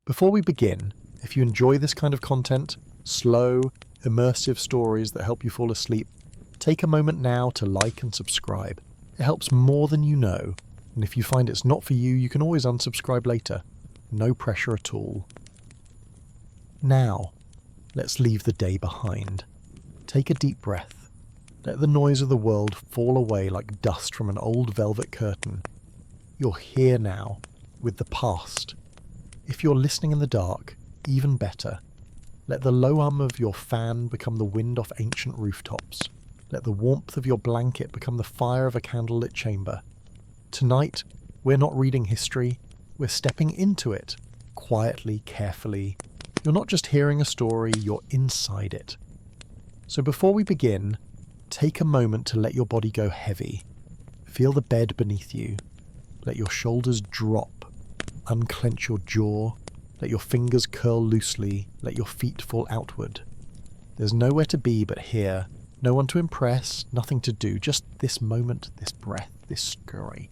Before we begin, if you enjoy this kind of content, slow, immersive stories that help you fall asleep, take a moment now to like and subscribe. It helps more than you know, and if you find it's not for you, you can always unsubscribe later. No pressure at all. Now, let's leave the day behind. Take a deep breath. Let the noise of the world fall away like dust from an old velvet curtain. You're here now, with the past. If you're listening in the dark, even better. Let the low hum of your fan become the wind off ancient rooftops. Let the warmth of your blanket become the fire of a candlelit chamber. Tonight, we're not reading history, we're stepping into it, quietly, carefully. You're not just hearing a story, you're inside it. So before we begin, take a moment to let your body go heavy. Feel the bed beneath you. Let your shoulders drop. Unclench your jaw. Let your fingers curl loosely. Let your feet fall outward. There's nowhere to be but here. No one to impress, nothing to do. Just this moment, this breath, this story.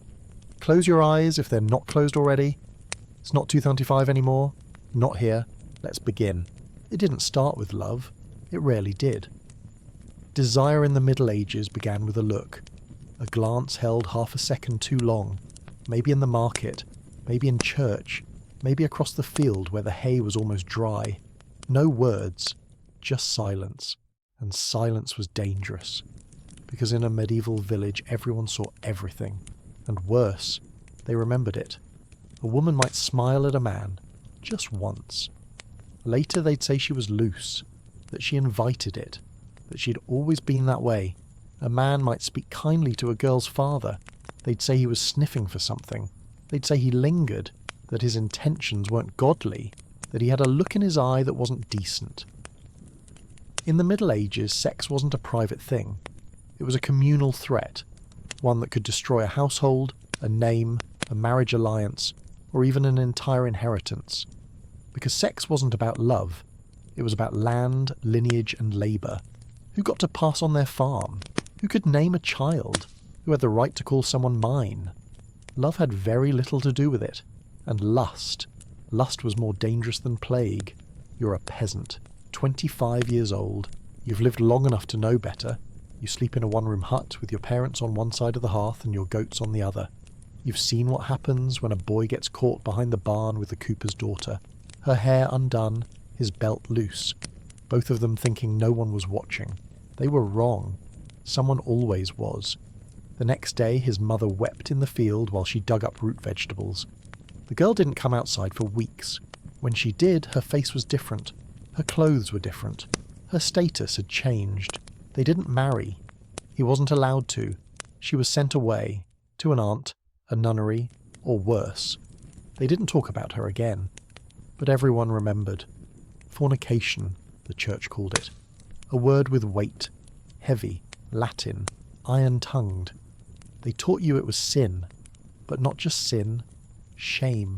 Close your eyes if they're not closed already. It's not 2:35 anymore. Not here. Let's begin. It didn't start with love. It rarely did. Desire in the Middle Ages began with a look. A glance held half a second too long. Maybe in the market. Maybe in church. Maybe across the field where the hay was almost dry. No words. Just silence. And silence was dangerous. Because in a medieval village everyone saw everything. And worse, they remembered it. A woman might smile at a man. Just once. Later they'd say she was loose. That she invited it. That she'd always been that way. A man might speak kindly to a girl's father. They'd say he was sniffing for something. They'd say he lingered, that his intentions weren't godly, that he had a look in his eye that wasn't decent. In the Middle Ages, sex wasn't a private thing. It was a communal threat, one that could destroy a household, a name, a marriage alliance, or even an entire inheritance. Because sex wasn't about love. It was about land, lineage, and labour. Who got to pass on their farm? Who could name a child? Who had the right to call someone mine? Love had very little to do with it. And lust. Lust was more dangerous than plague. You're a peasant, 25 years old. You've lived long enough to know better. You sleep in a one-room hut with your parents on one side of the hearth and your goats on the other. You've seen what happens when a boy gets caught behind the barn with the cooper's daughter. Her hair undone, his belt loose. Both of them thinking no one was watching. They were wrong. Someone always was. The next day his mother wept in the field while she dug up root vegetables. The girl didn't come outside for weeks. When she did, her face was different. Her clothes were different. Her status had changed. They didn't marry. He wasn't allowed to. She was sent away, to an aunt, a nunnery, or worse. They didn't talk about her again. But everyone remembered. Fornication, the church called it. A word with weight. Heavy. Latin. Iron-tongued. They taught you it was sin. But not just sin. Shame.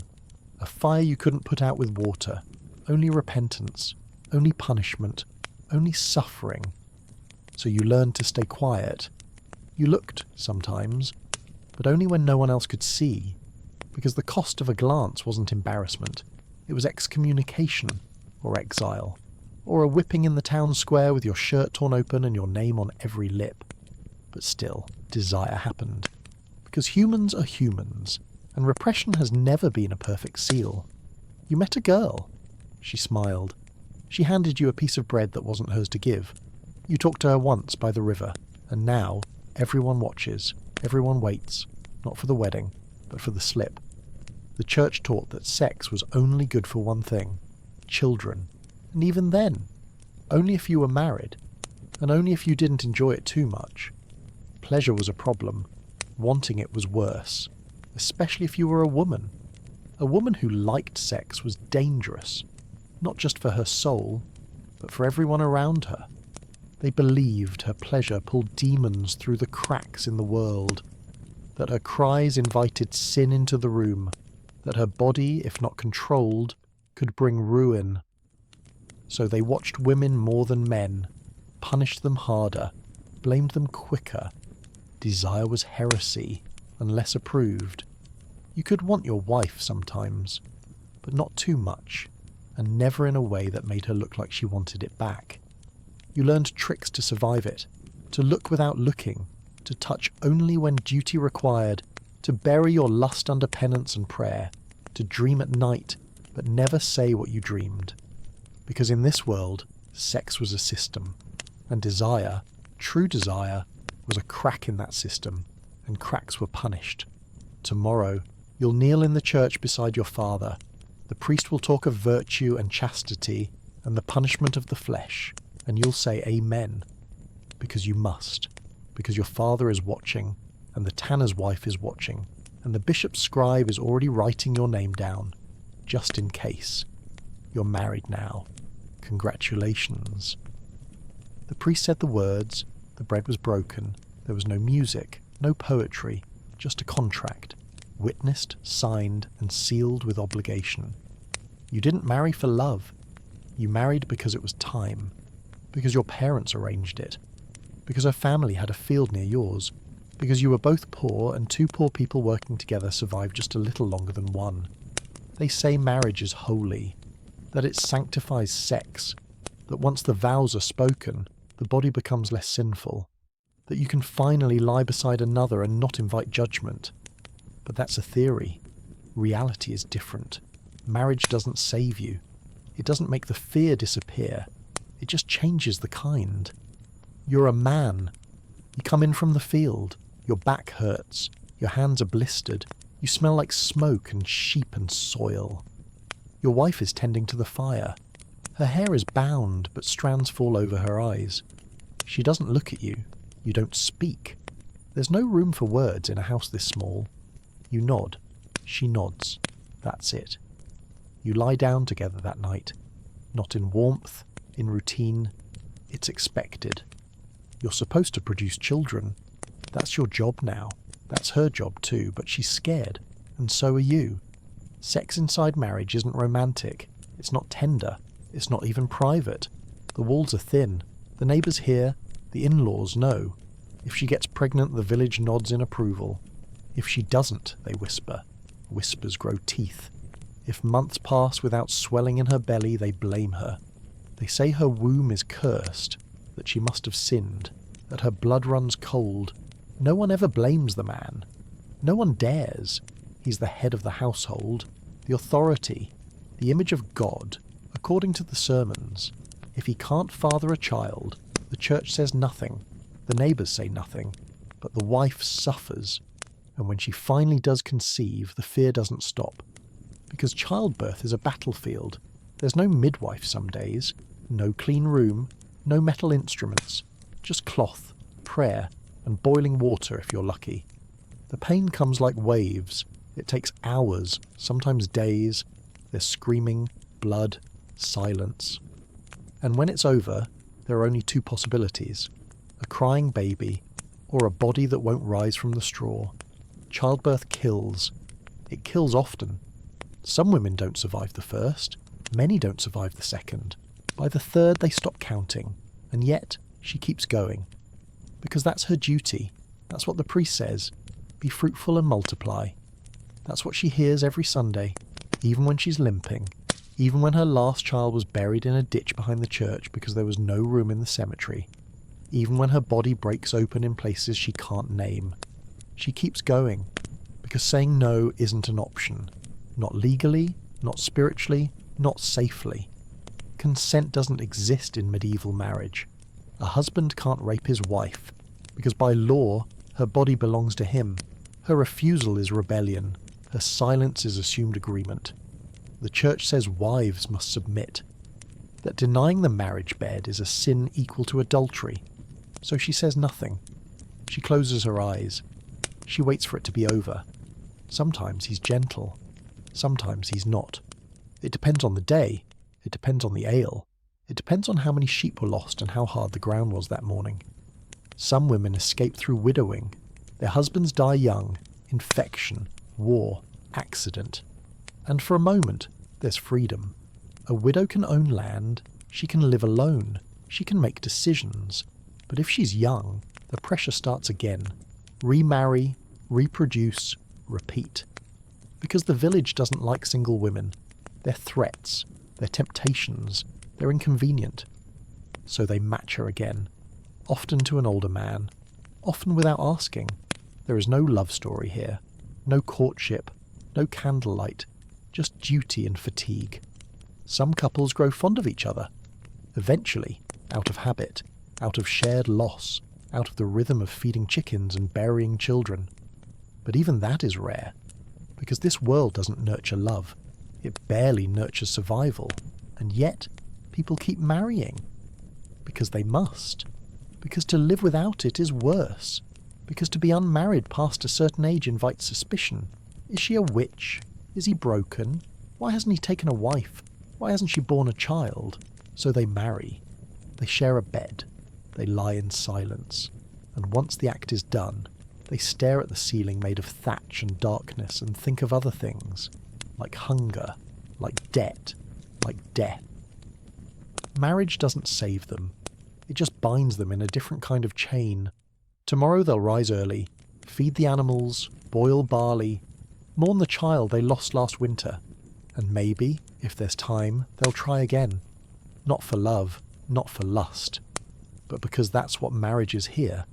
A fire you couldn't put out with water. Only repentance. Only punishment. Only suffering. So you learned to stay quiet. You looked, sometimes. But only when no one else could see. Because the cost of a glance wasn't embarrassment. It was excommunication. Or exile. Or a whipping in the town square with your shirt torn open and your name on every lip. But still, desire happened. Because humans are humans, and repression has never been a perfect seal. You met a girl. She smiled. She handed you a piece of bread that wasn't hers to give. You talked to her once by the river, and now everyone watches, everyone waits, not for the wedding, but for the slip. The church taught that sex was only good for one thing, children. And even then, only if you were married, and only if you didn't enjoy it too much. Pleasure was a problem. Wanting it was worse, especially if you were a woman. A woman who liked sex was dangerous, not just for her soul, but for everyone around her. They believed her pleasure pulled demons through the cracks in the world, that her cries invited sin into the room, that her body, if not controlled, could bring ruin. So they watched women more than men, punished them harder, blamed them quicker. Desire was heresy, unless approved. You could want your wife sometimes, but not too much, and never in a way that made her look like she wanted it back. You learned tricks to survive it, to look without looking, to touch only when duty required, to bury your lust under penance and prayer, to dream at night, but never say what you dreamed. Because in this world, sex was a system, and desire, true desire, was a crack in that system, and cracks were punished. Tomorrow, you'll kneel in the church beside your father. The priest will talk of virtue and chastity and the punishment of the flesh, and you'll say amen, because you must, because your father is watching, and the tanner's wife is watching, and the bishop's scribe is already writing your name down, just in case. You're married now. Congratulations. The priest said the words, the bread was broken, there was no music, no poetry, just a contract, witnessed, signed, and sealed with obligation. You didn't marry for love. You married because it was time, because your parents arranged it, because her family had a field near yours, because you were both poor and two poor people working together survived just a little longer than one. They say marriage is holy, that it sanctifies sex, that once the vows are spoken, the body becomes less sinful, that you can finally lie beside another and not invite judgment. But that's a theory. Reality is different. Marriage doesn't save you. It doesn't make the fear disappear. It just changes the kind. You're a man. You come in from the field. Your back hurts. Your hands are blistered. You smell like smoke and sheep and soil. Your wife is tending to the fire. Her hair is bound, but strands fall over her eyes. She doesn't look at you. You don't speak. There's no room for words in a house this small. You nod. She nods. That's it. You lie down together that night. Not in warmth, in routine. It's expected. You're supposed to produce children. That's your job now. That's her job too, but she's scared. And so are you. Sex inside marriage isn't romantic. It's not tender. It's not even private. The walls are thin. The neighbours hear. The in-laws know. If she gets pregnant, the village nods in approval. If she doesn't, they whisper. Whispers grow teeth. If months pass without swelling in her belly, they blame her. They say her womb is cursed, that she must have sinned, that her blood runs cold. No one ever blames the man. No one dares. He's the head of the household, the authority, the image of God, according to the sermons. If he can't father a child, the church says nothing, the neighbours say nothing, but the wife suffers. And when she finally does conceive, the fear doesn't stop. Because childbirth is a battlefield. There's no midwife some days, no clean room, no metal instruments, just cloth, prayer, and boiling water if you're lucky. The pain comes like waves. It takes hours, sometimes days. There's screaming, blood, silence. And when it's over, there are only two possibilities: a crying baby, or a body that won't rise from the straw. Childbirth kills. It kills often. Some women don't survive the first. Many don't survive the second. By the third, they stop counting. And yet, she keeps going. Because that's her duty. That's what the priest says. Be fruitful and multiply. That's what she hears every Sunday, even when she's limping, even when her last child was buried in a ditch behind the church because there was no room in the cemetery, even when her body breaks open in places she can't name. She keeps going, because saying no isn't an option. Not legally, not spiritually, not safely. Consent doesn't exist in medieval marriage. A husband can't rape his wife, because by law, her body belongs to him. Her refusal is rebellion. Her silence is assumed agreement. The church says wives must submit. That denying the marriage bed is a sin equal to adultery. So she says nothing. She closes her eyes. She waits for it to be over. Sometimes he's gentle. Sometimes he's not. It depends on the day. It depends on the ale. It depends on how many sheep were lost and how hard the ground was that morning. Some women escape through widowing. Their husbands die young. Infection, war, accident. And for a moment, there's freedom. A widow can own land. She can live alone. She can make decisions. But if she's young, the pressure starts again. Remarry, reproduce, repeat. Because the village doesn't like single women. They're threats, they're temptations, they're inconvenient. So they match her again, often to an older man, often without asking. There is no love story here, no courtship, no candlelight, just duty and fatigue. Some couples grow fond of each other, eventually, out of habit, out of shared loss, out of the rhythm of feeding chickens and burying children. But even that is rare, because this world doesn't nurture love. It barely nurtures survival, and yet people keep marrying. Because they must. Because to live without it is worse. Because to be unmarried past a certain age invites suspicion. Is she a witch? Is he broken? Why hasn't he taken a wife? Why hasn't she borne a child? So they marry. They share a bed. They lie in silence. And once the act is done, they stare at the ceiling made of thatch and darkness and think of other things. Like hunger, like debt, like death. Marriage doesn't save them. It just binds them in a different kind of chain. Tomorrow they'll rise early, feed the animals, boil barley, mourn the child they lost last winter, and maybe, if there's time, they'll try again. Not for love, not for lust, but because that's what marriage is here,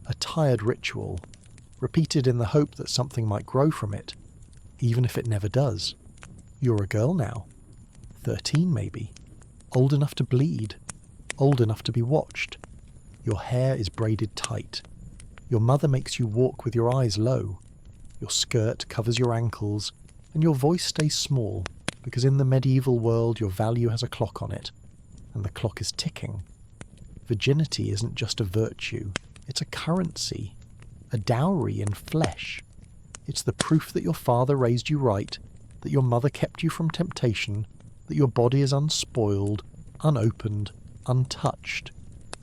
a tired ritual, repeated in the hope that something might grow from it, even if it never does. You're a girl now, 13 maybe, old enough to bleed, old enough to be watched. Your hair is braided tight. Your mother makes you walk with your eyes low. Your skirt covers your ankles, and your voice stays small, because in the medieval world your value has a clock on it, and the clock is ticking. Virginity isn't just a virtue, it's a currency, a dowry in flesh. It's the proof that your father raised you right, that your mother kept you from temptation, that your body is unspoiled, unopened, untouched,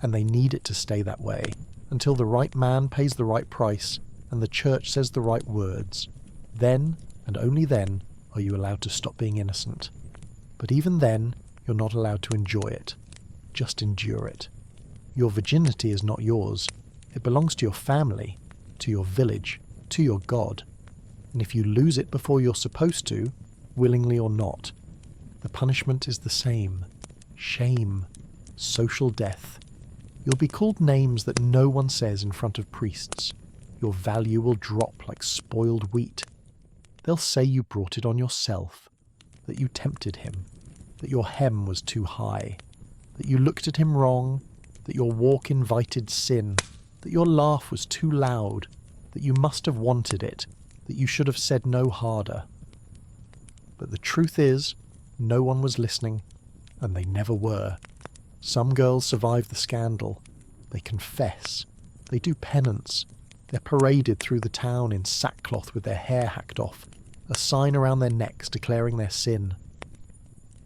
and they need it to stay that way, until the right man pays the right price and the church says the right words. Then, and only then, are you allowed to stop being innocent. But even then, you're not allowed to enjoy it. Just endure it. Your virginity is not yours. It belongs to your family, to your village, to your God. And if you lose it before you're supposed to, willingly or not, the punishment is the same. Shame. Social death. You'll be called names that no one says in front of priests. Your value will drop like spoiled wheat. They'll say you brought it on yourself, that you tempted him, that your hem was too high, that you looked at him wrong, that your walk invited sin, that your laugh was too loud, that you must have wanted it, that you should have said no harder. But the truth is, no one was listening, and they never were. Some girls survive the scandal. They confess. They do penance. They're paraded through the town in sackcloth with their hair hacked off, a sign around their necks declaring their sin.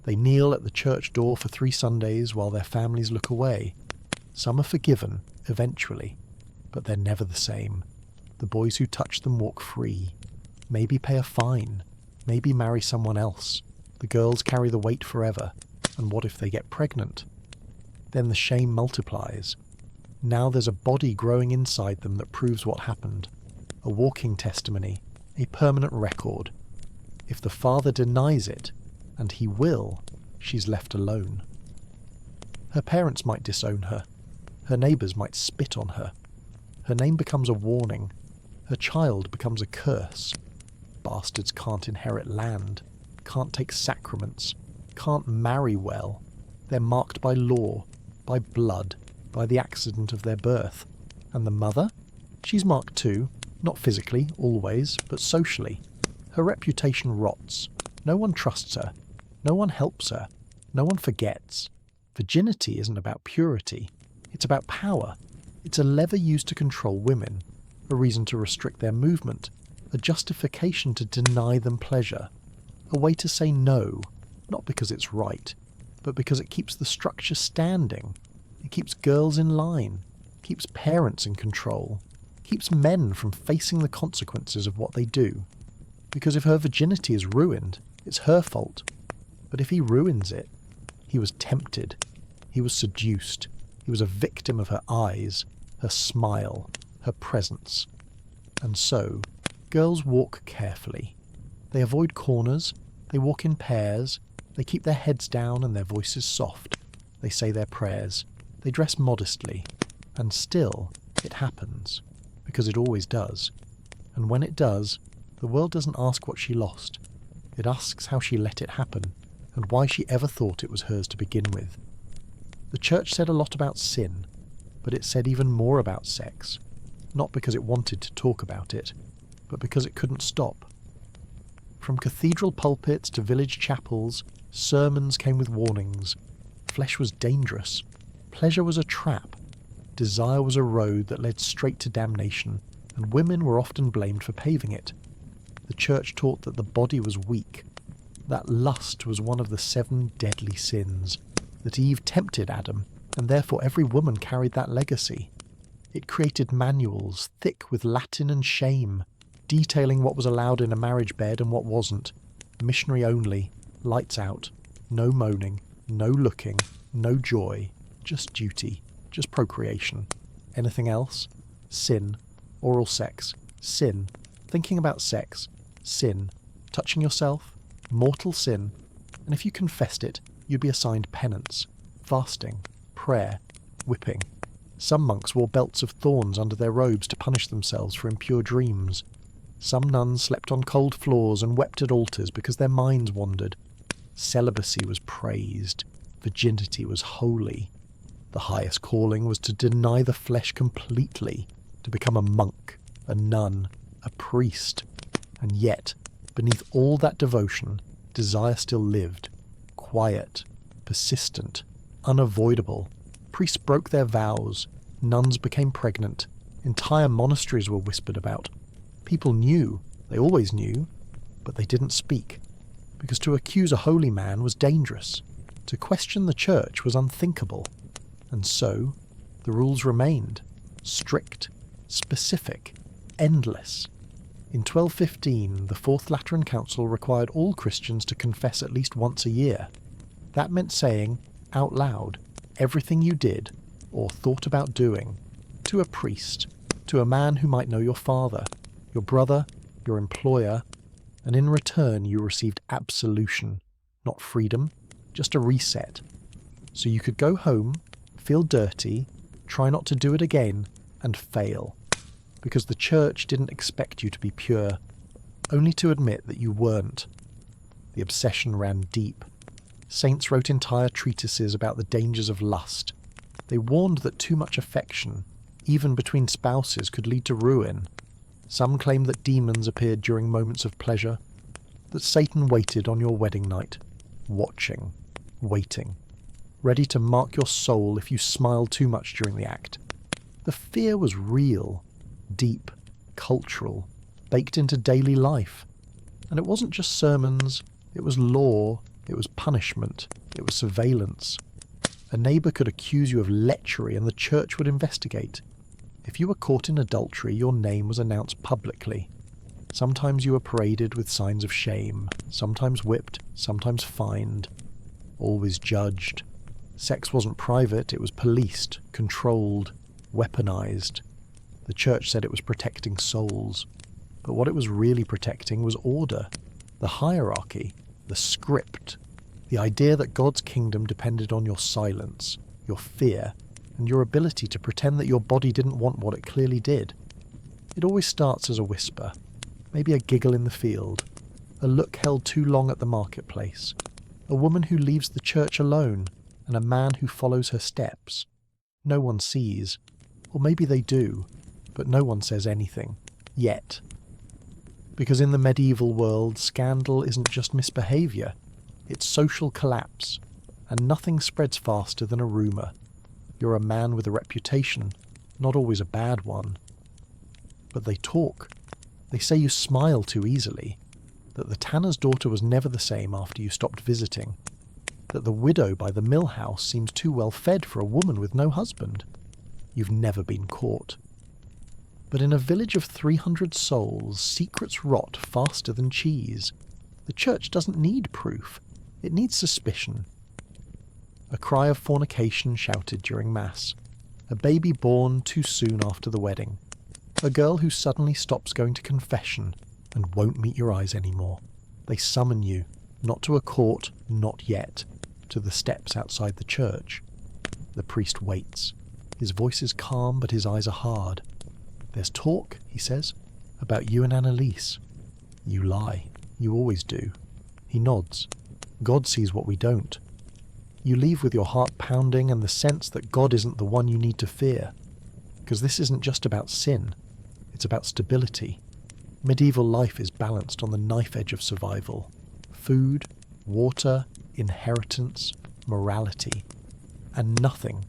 They kneel at the church door for 3 Sundays while their families look away. Some are forgiven, eventually, but they're never the same. The boys who touch them walk free, maybe pay a fine, maybe marry someone else. The girls carry the weight forever, and what if they get pregnant? Then the shame multiplies. Now there's a body growing inside them that proves what happened. A walking testimony, a permanent record. If the father denies it, and he will, she's left alone. Her parents might disown her. Her neighbours might spit on her. Her name becomes a warning. Her child becomes a curse. Bastards can't inherit land, can't take sacraments, can't marry well. They're marked by law, by blood, by the accident of their birth. And the mother? She's marked too, not physically, always, but socially. Her reputation rots. No one trusts her. No one helps her. No one forgets. Virginity isn't about purity. It's about power. It's a lever used to control women, a reason to restrict their movement, a justification to deny them pleasure, a way to say no, not because it's right, but because it keeps the structure standing. It keeps girls in line, keeps parents in control, keeps men from facing the consequences of what they do. Because if her virginity is ruined, it's her fault. But if he ruins it, he was tempted, he was seduced, he was a victim of her eyes, her smile, her presence. And so, girls walk carefully. They avoid corners, They walk in pairs, they keep their heads down and their voices soft. They say their prayers. They dress modestly. And still, it happens. Because it always does. And when it does, the world doesn't ask what she lost. It asks how she let it happen, and why she ever thought it was hers to begin with. The church said a lot about sin, but it said even more about sex. Not because it wanted to talk about it, but because it couldn't stop. From cathedral pulpits to village chapels, sermons came with warnings. Flesh was dangerous. Pleasure was a trap. Desire was a road that led straight to damnation, and women were often blamed for paving it. The church taught that the body was weak, that lust was one of the 7 deadly sins, that Eve tempted Adam, and therefore every woman carried that legacy. It created manuals thick with Latin and shame, detailing what was allowed in a marriage bed and what wasn't. Missionary only, lights out, no moaning, no looking, no joy, just duty, just procreation. Anything else? Sin. Oral sex. Sin. Thinking about sex. Sin. Touching yourself. Mortal sin. And if you confessed it, you'd be assigned penance, fasting, prayer, whipping. Some monks wore belts of thorns under their robes to punish themselves for impure dreams. Some nuns slept on cold floors and wept at altars because their minds wandered. Celibacy was praised. Virginity was holy. The highest calling was to deny the flesh completely, to become a monk, a nun, a priest. And yet, beneath all that devotion, desire still lived. Quiet, persistent, unavoidable. Priests broke their vows. Nuns became pregnant. Entire monasteries were whispered about. People knew, they always knew, but they didn't speak, because to accuse a holy man was dangerous. To question the church was unthinkable. And so, the rules remained, strict, specific, endless. In 1215, the Fourth Lateran Council required all Christians to confess at least once a year. That meant saying, out loud, everything you did, or thought about doing, to a priest, to a man who might know your father, your brother, your employer, and in return you received absolution, not freedom, just a reset. So you could go home, feel dirty, try not to do it again, and fail. Because the church didn't expect you to be pure, only to admit that you weren't. The obsession ran deep. Saints wrote entire treatises about the dangers of lust. They warned that too much affection, even between spouses, could lead to ruin. Some claimed that demons appeared during moments of pleasure, that Satan waited on your wedding night, watching, waiting, ready to mark your soul if you smiled too much during the act. The fear was real, deep, cultural, baked into daily life. And it wasn't just sermons, it was law, it was punishment, it was surveillance. A neighbour could accuse you of lechery and the church would investigate. If you were caught in adultery, your name was announced publicly. Sometimes you were paraded with signs of shame, sometimes whipped, sometimes fined, always judged. Sex wasn't private, it was policed, controlled, weaponized. The church said it was protecting souls, but what it was really protecting was order, the hierarchy, the script, the idea that God's kingdom depended on your silence, your fear, and your ability to pretend that your body didn't want what it clearly did. It always starts as a whisper, maybe a giggle in the field, a look held too long at the marketplace, a woman who leaves the church alone, and a man who follows her steps. No one sees, or maybe they do, but no one says anything, yet. Because in the medieval world, scandal isn't just misbehaviour, it's social collapse, and nothing spreads faster than a rumour. You're a man with a reputation, not always a bad one. But they talk. They say you smile too easily, that the tanner's daughter was never the same after you stopped visiting, that the widow by the mill house seems too well fed for a woman with no husband. You've never been caught. But in a village of 300 souls, secrets rot faster than cheese. The church doesn't need proof. It needs suspicion. A cry of fornication shouted during Mass. A baby born too soon after the wedding. A girl who suddenly stops going to confession and won't meet your eyes anymore. They summon you. Not to a court, not yet. To the steps outside the church. The priest waits. His voice is calm, but his eyes are hard. "There's talk," he says, "about you and Annalise." "You lie. You always do." He nods. "God sees what we don't." You leave with your heart pounding and the sense that God isn't the one you need to fear. Because this isn't just about sin. It's about stability. Medieval life is balanced on the knife edge of survival. Food, water, inheritance, morality. And nothing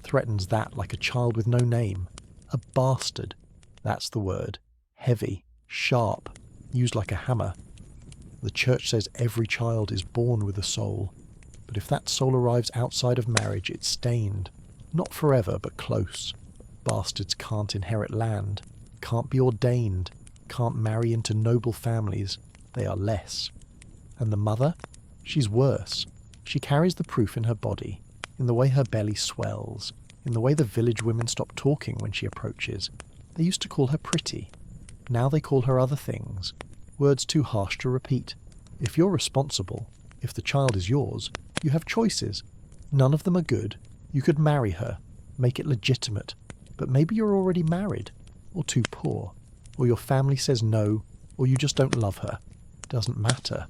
threatens that like a child with no name. A bastard. That's the word. Heavy, sharp, used like a hammer. The church says every child is born with a soul. But if that soul arrives outside of marriage, it's stained. Not forever, but close. Bastards can't inherit land, can't be ordained, can't marry into noble families. They are less. And the mother? She's worse. She carries the proof in her body, in the way her belly swells, in the way the village women stop talking when she approaches. They used to call her pretty. Now they call her other things. Words too harsh to repeat. If you're responsible, if the child is yours, you have choices. None of them are good. You could marry her, make it legitimate, but maybe you're already married, or too poor, or your family says no, or you just don't love her. Doesn't matter.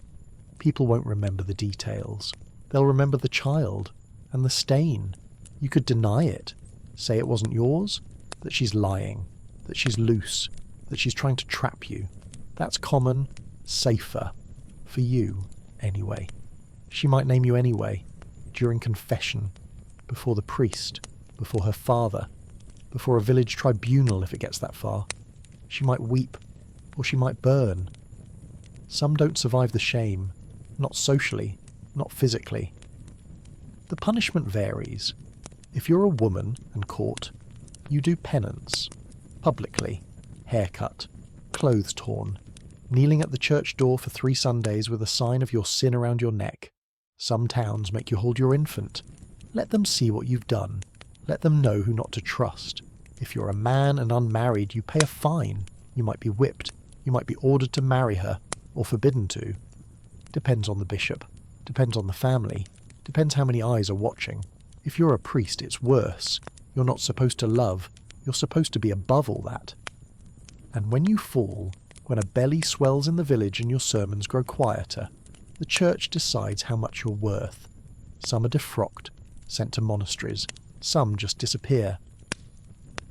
People won't remember the details. They'll remember the child, and the stain. You could deny it, say it wasn't yours, that she's lying, that she's loose, that she's trying to trap you. That's common, safer. For you, anyway. She might name you anyway, during confession, before the priest, before her father, before a village tribunal if it gets that far. She might weep, or she might burn. Some don't survive the shame, not socially, not physically. The punishment varies. If you're a woman and caught, you do penance, publicly, haircut, clothes torn, kneeling at the church door for 3 Sundays with a sign of your sin around your neck. Some towns make you hold your infant. Let them see what you've done. Let them know who not to trust. If you're a man and unmarried, you pay a fine. You might be whipped. You might be ordered to marry her, or forbidden to. Depends on the bishop. Depends on the family. Depends how many eyes are watching. If you're a priest, it's worse. You're not supposed to love. You're supposed to be above all that. And when you fall, when a belly swells in the village and your sermons grow quieter, the church decides how much you're worth. Some are defrocked, sent to monasteries. Some just disappear.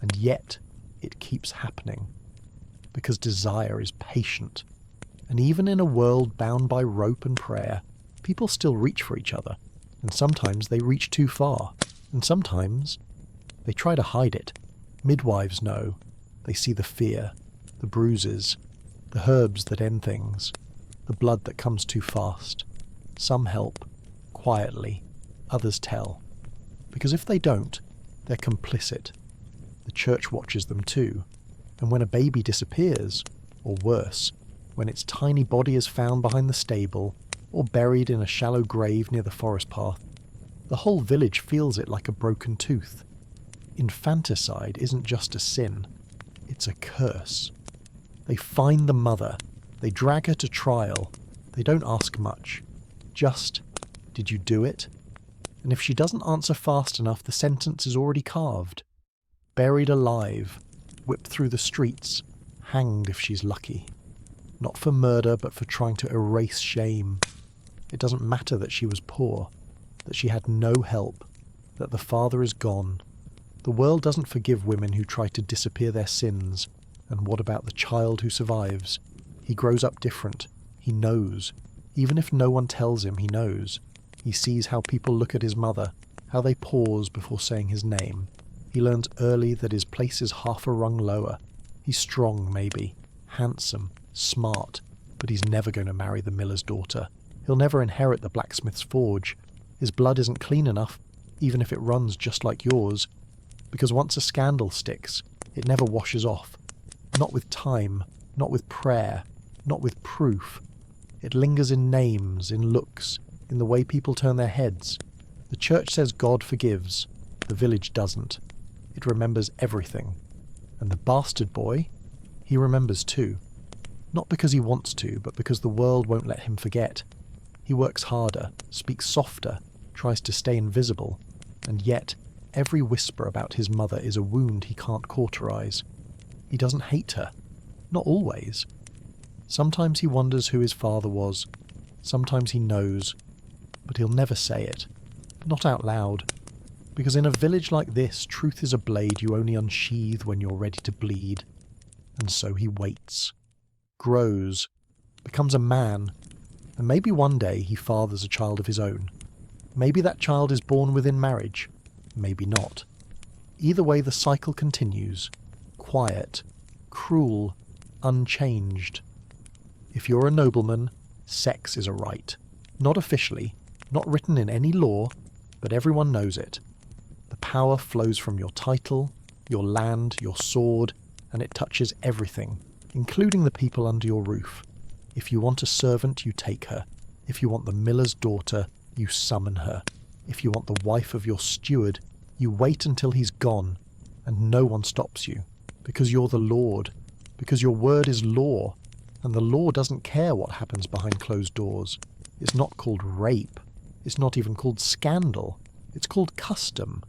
And yet, it keeps happening. Because desire is patient. And even in a world bound by rope and prayer, people still reach for each other. And sometimes they reach too far. And sometimes they try to hide it. Midwives know. They see the fear, the bruises, the herbs that end things, the blood that comes too fast. Some help, quietly. Others tell. Because if they don't, they're complicit. The church watches them too. And when a baby disappears, or worse, when its tiny body is found behind the stable, or buried in a shallow grave near the forest path, the whole village feels it like a broken tooth. Infanticide isn't just a sin, it's a curse. They find the mother, they drag her to trial, they don't ask much. Just, did you do it? And if she doesn't answer fast enough, the sentence is already carved. Buried alive, whipped through the streets, hanged if she's lucky. Not for murder, but for trying to erase shame. It doesn't matter that she was poor, that she had no help, that the father is gone. The world doesn't forgive women who try to disappear their sins. And what about the child who survives? He grows up different. He knows. Even if no one tells him, he knows. He sees how people look at his mother, how they pause before saying his name. He learns early that his place is half a rung lower. He's strong, maybe, handsome, smart, but he's never going to marry the miller's daughter. He'll never inherit the blacksmith's forge. His blood isn't clean enough, even if it runs just like yours, because once a scandal sticks, it never washes off. Not with time, not with prayer, not with proof. It lingers in names, in looks, in the way people turn their heads. The church says God forgives. The village doesn't. It remembers everything. And the bastard boy, he remembers too. Not because he wants to, but because the world won't let him forget. He works harder, speaks softer, tries to stay invisible, and yet every whisper about his mother is a wound he can't cauterize. He doesn't hate her. Not always. Sometimes he wonders who his father was. Sometimes he knows. But he'll never say it. Not out loud. Because in a village like this, truth is a blade you only unsheathe when you're ready to bleed. And so he waits. Grows. Becomes a man. And maybe one day he fathers a child of his own. Maybe that child is born within marriage. Maybe not. Either way, the cycle continues. Quiet. Cruel. Unchanged. If you're a nobleman, sex is a right. Not officially, not written in any law, but everyone knows it. The power flows from your title, your land, your sword, and it touches everything, including the people under your roof. If you want a servant, you take her. If you want the miller's daughter, you summon her. If you want the wife of your steward, you wait until he's gone, and no one stops you, because you're the Lord, because your word is law, and the law doesn't care what happens behind closed doors. It's not called rape. It's not even called scandal. It's called custom.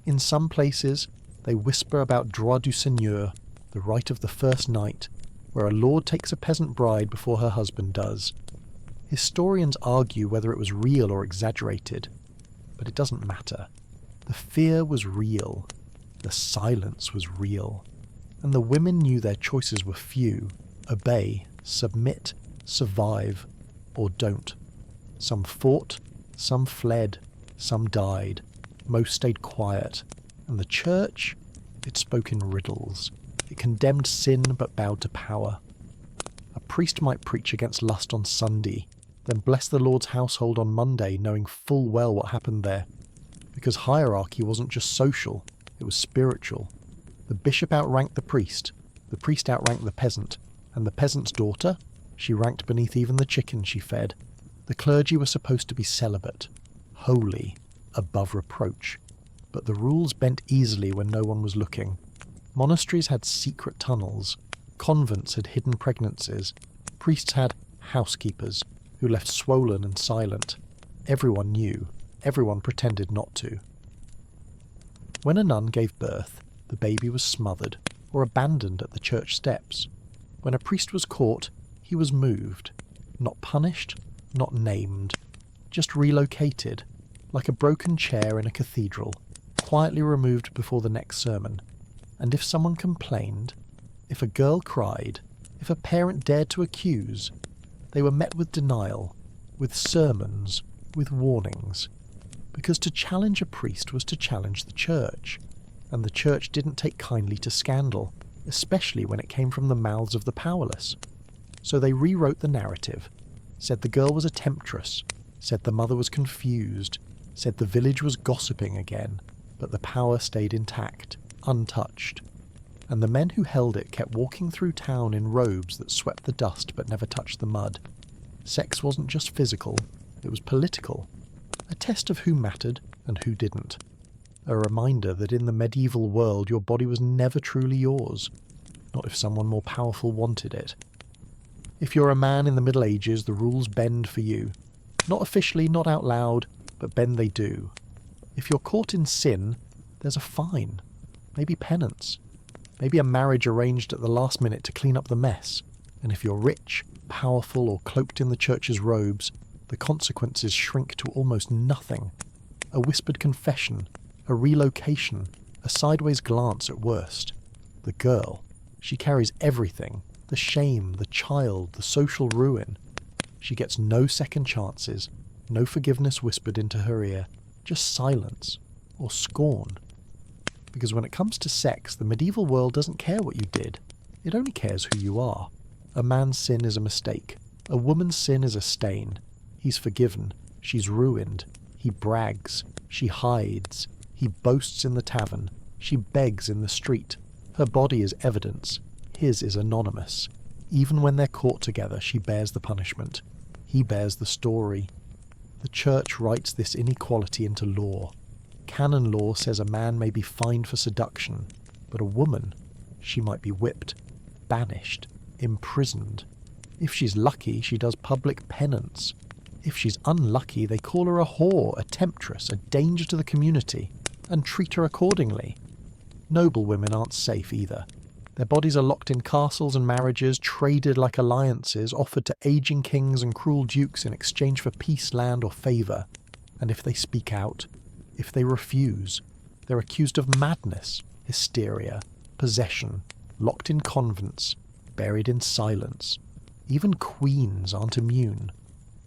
In some places, they whisper about droit du seigneur, the right of the first night, where a lord takes a peasant bride before her husband does. Historians argue whether it was real or exaggerated, but it doesn't matter. The fear was real. The silence was real. And the women knew their choices were few. Obey, submit, survive, or don't. Some fought, some fled, some died. Most stayed quiet. And the church, it spoke in riddles. It condemned sin but bowed to power. A priest might preach against lust on Sunday, then bless the Lord's household on Monday, knowing full well what happened there. Because hierarchy wasn't just social, it was spiritual. The bishop outranked the priest outranked the peasant, and the peasant's daughter, she ranked beneath even the chicken she fed. The clergy were supposed to be celibate, holy, above reproach. But the rules bent easily when no one was looking. Monasteries had secret tunnels. Convents had hidden pregnancies. Priests had housekeepers, who left swollen and silent. Everyone knew. Everyone pretended not to. When a nun gave birth, the baby was smothered or abandoned at the church steps. When a priest was caught, he was moved. Not punished, not named. Just relocated, like a broken chair in a cathedral, quietly removed before the next sermon. And if someone complained, if a girl cried, if a parent dared to accuse, they were met with denial, with sermons, with warnings. Because to challenge a priest was to challenge the church, and the church didn't take kindly to scandal, especially when it came from the mouths of the powerless. So they rewrote the narrative, said the girl was a temptress, said the mother was confused, said the village was gossiping again, but the power stayed intact, untouched. And the men who held it kept walking through town in robes that swept the dust but never touched the mud. Sex wasn't just physical, it was political. A test of who mattered and who didn't. A reminder that in the medieval world your body was never truly yours, not if someone more powerful wanted it. If you're a man in the Middle Ages, the rules bend for you. Not officially, not out loud, but bend they do. If you're caught in sin, there's a fine. Maybe penance. Maybe a marriage arranged at the last minute to clean up the mess. And if you're rich, powerful, or cloaked in the church's robes, the consequences shrink to almost nothing. A whispered confession, a relocation, a sideways glance at worst. The girl, she carries everything, the shame, the child, the social ruin. She gets no second chances, no forgiveness whispered into her ear, just silence, or scorn. Because when it comes to sex, the medieval world doesn't care what you did. It only cares who you are. A man's sin is a mistake. A woman's sin is a stain. He's forgiven. She's ruined. He brags. She hides. He boasts in the tavern. She begs in the street. Her body is evidence. His is anonymous. Even when they're caught together, she bears the punishment. He bears the story. The church writes this inequality into law. Canon law says a man may be fined for seduction, but a woman, she might be whipped, banished, imprisoned. If she's lucky, she does public penance. If she's unlucky, they call her a whore, a temptress, a danger to the community, and treat her accordingly. Noble women aren't safe either. Their bodies are locked in castles and marriages, traded like alliances, offered to aging kings and cruel dukes in exchange for peace, land, or favour. And if they speak out, if they refuse, they're accused of madness, hysteria, possession, locked in convents, buried in silence. Even queens aren't immune.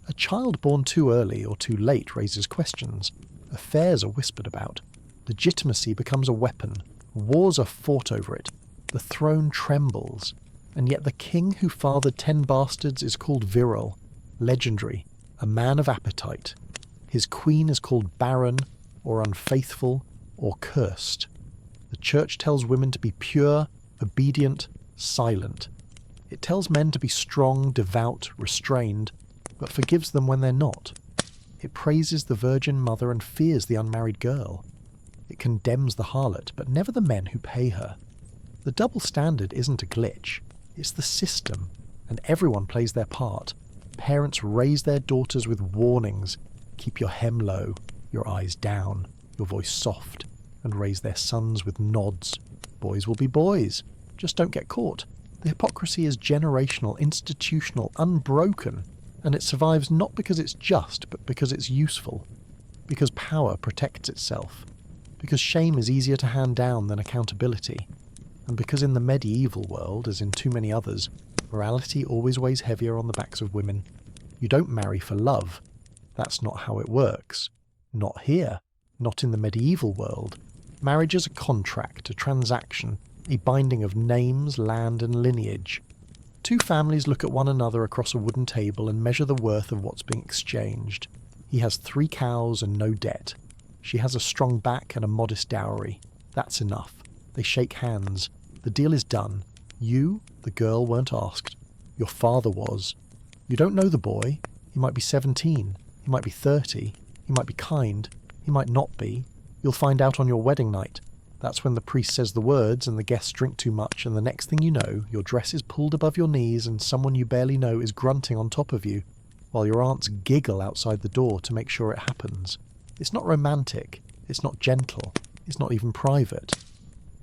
A child born too early or too late raises questions. Affairs are whispered about. Legitimacy becomes a weapon. Wars are fought over it. The throne trembles. And yet the king who fathered 10 bastards is called virile, legendary, a man of appetite. His queen is called barren, or unfaithful, or cursed. The church tells women to be pure, obedient, silent. It tells men to be strong, devout, restrained, but forgives them when they're not. It praises the virgin mother and fears the unmarried girl. It condemns the harlot, but never the men who pay her. The double standard isn't a glitch. It's the system, and everyone plays their part. Parents raise their daughters with warnings. Keep your hem low, your eyes down, your voice soft, and raise their sons with nods. Boys will be boys. Just don't get caught. The hypocrisy is generational, institutional, unbroken, and it survives not because it's just, but because it's useful. Because power protects itself. Because shame is easier to hand down than accountability. And because in the medieval world, as in too many others, morality always weighs heavier on the backs of women. You don't marry for love. That's not how it works. Not here. Not in the medieval world. Marriage is a contract, a transaction, a binding of names, land, and lineage. Two families look at one another across a wooden table and measure the worth of what's being exchanged. He has 3 cows and no debt. She has a strong back and a modest dowry. That's enough. They shake hands. The deal is done. You, the girl, weren't asked. Your father was. You don't know the boy. He might be 17. He might be 30. He might be kind. He might not be. You'll find out on your wedding night. That's when the priest says the words and the guests drink too much, and the next thing you know, your dress is pulled above your knees and someone you barely know is grunting on top of you, while your aunts giggle outside the door to make sure it happens. It's not romantic. It's not gentle. It's not even private.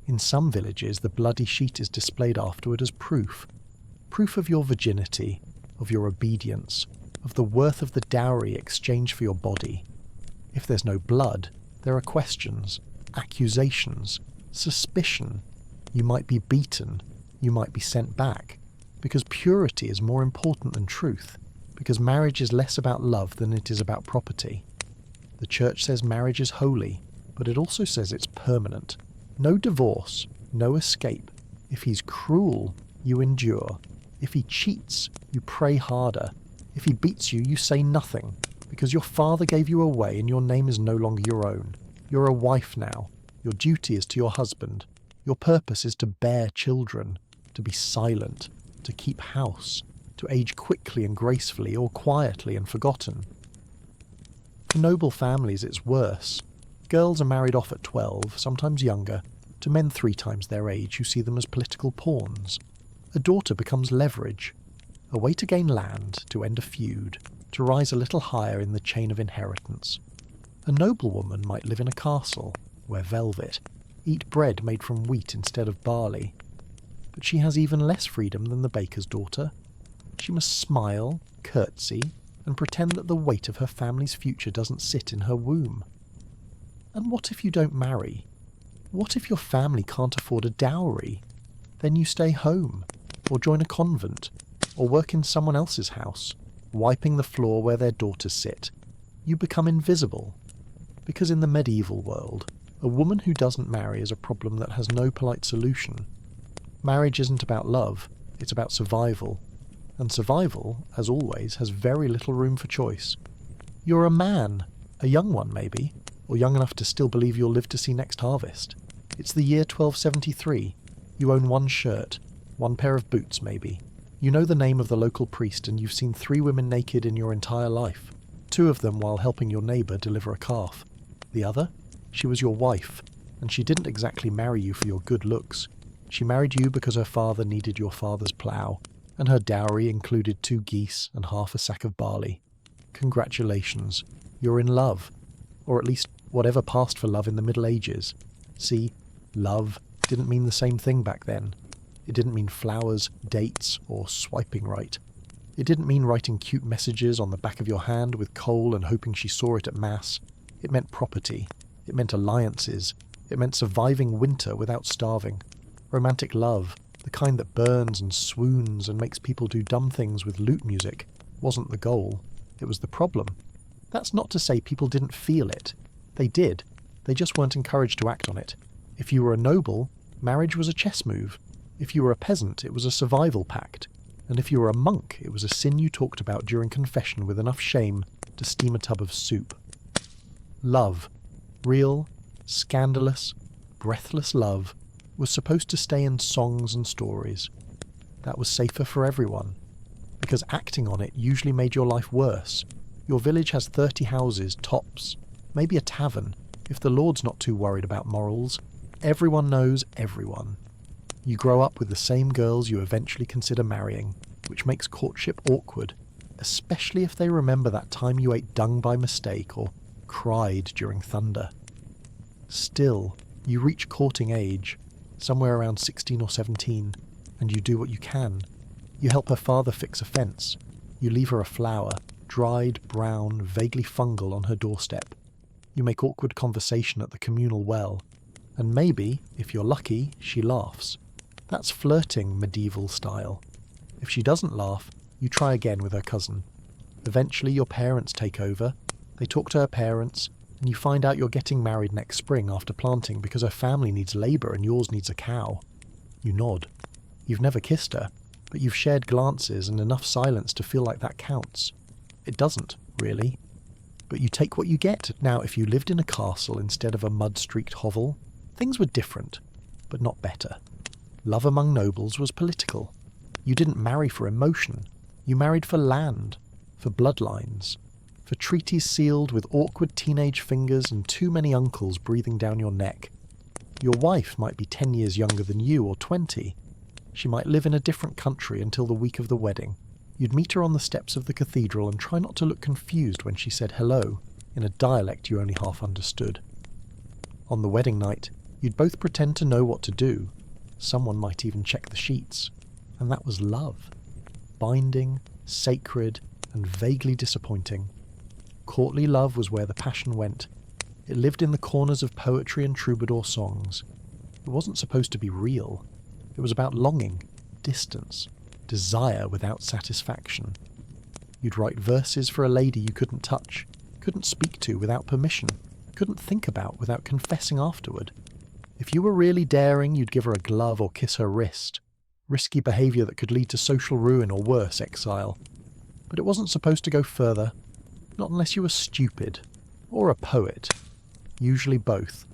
In some villages, the bloody sheet is displayed afterward as proof. Proof of your virginity, of your obedience, of the worth of the dowry exchanged for your body. If there's no blood, there are questions, accusations, suspicion. You might be beaten. You might be sent back. Because purity is more important than truth. Because marriage is less about love than it is about property. The church says marriage is holy, but it also says it's permanent. No divorce, no escape. If he's cruel, you endure. If he cheats, you pray harder. If he beats you, you say nothing. Because your father gave you away and your name is no longer your own. You're a wife now. Your duty is to your husband. Your purpose is to bear children, to be silent, to keep house, to age quickly and gracefully or quietly and forgotten. For noble families it's worse. Girls are married off at 12, sometimes younger, to men 3 times their age who see them as political pawns. A daughter becomes leverage, a way to gain land, to end a feud, to rise a little higher in the chain of inheritance. A noblewoman might live in a castle, wear velvet, eat bread made from wheat instead of barley. But she has even less freedom than the baker's daughter. She must smile, curtsy, and pretend that the weight of her family's future doesn't sit in her womb. And what if you don't marry? What if your family can't afford a dowry? Then you stay home, or join a convent, or work in someone else's house, wiping the floor where their daughters sit. You become invisible. Because in the medieval world, a woman who doesn't marry is a problem that has no polite solution. Marriage isn't about love, it's about survival. And survival, as always, has very little room for choice. You're a man, a young one maybe, or young enough to still believe you'll live to see next harvest. It's the year 1273. You own 1 shirt, 1 pair of boots maybe. You know the name of the local priest and you've seen 3 women naked in your entire life. 2 of them while helping your neighbour deliver a calf. The other? She was your wife, and she didn't exactly marry you for your good looks. She married you because her father needed your father's plough, and her dowry included 2 geese and half a sack of barley. Congratulations, you're in love. Or at least whatever passed for love in the Middle Ages. See, love didn't mean the same thing back then. It didn't mean flowers, dates, or swiping right. It didn't mean writing cute messages on the back of your hand with coal and hoping she saw it at Mass. It meant property. It meant alliances. It meant surviving winter without starving. Romantic love, the kind that burns and swoons and makes people do dumb things with lute music, wasn't the goal. It was the problem. That's not to say people didn't feel it. They did. They just weren't encouraged to act on it. If you were a noble, marriage was a chess move. If you were a peasant, it was a survival pact. And if you were a monk, it was a sin you talked about during confession with enough shame to steam a tub of soup. Love, real, scandalous, breathless love, was supposed to stay in songs and stories. That was safer for everyone, because acting on it usually made your life worse. Your village has 30 houses, tops, maybe a tavern, if the Lord's not too worried about morals. Everyone knows everyone. You grow up with the same girls you eventually consider marrying, which makes courtship awkward, especially if they remember that time you ate dung by mistake or cried during thunder. Still, you reach courting age, somewhere around 16 or 17, and you do what you can. You help her father fix a fence. You leave her a flower, dried, brown, vaguely fungal, on her doorstep. You make awkward conversation at the communal well, and maybe, if you're lucky, she laughs. That's flirting medieval style. If she doesn't laugh, you try again with her cousin. Eventually your parents take over, they talk to her parents, and you find out you're getting married next spring after planting because her family needs labour and yours needs a cow. You nod. You've never kissed her, but you've shared glances and enough silence to feel like that counts. It doesn't, really. But you take what you get. Now, if you lived in a castle instead of a mud-streaked hovel, things were different, but not better. Love among nobles was political. You didn't marry for emotion. You married for land, for bloodlines, for treaties sealed with awkward teenage fingers and too many uncles breathing down your neck. Your wife might be 10 years younger than you, or 20. She might live in a different country until the week of the wedding. You'd meet her on the steps of the cathedral and try not to look confused when she said hello, in a dialect you only half understood. On the wedding night, you'd both pretend to know what to do. Someone might even check the sheets. And that was love. Binding, sacred, and vaguely disappointing. Courtly love was where the passion went. It lived in the corners of poetry and troubadour songs. It wasn't supposed to be real. It was about longing, distance, desire without satisfaction. You'd write verses for a lady you couldn't touch, couldn't speak to without permission, couldn't think about without confessing afterward. If you were really daring, you'd give her a glove or kiss her wrist. Risky behaviour that could lead to social ruin or worse, exile. But it wasn't supposed to go further. Not unless you were stupid. Or a poet. Usually both.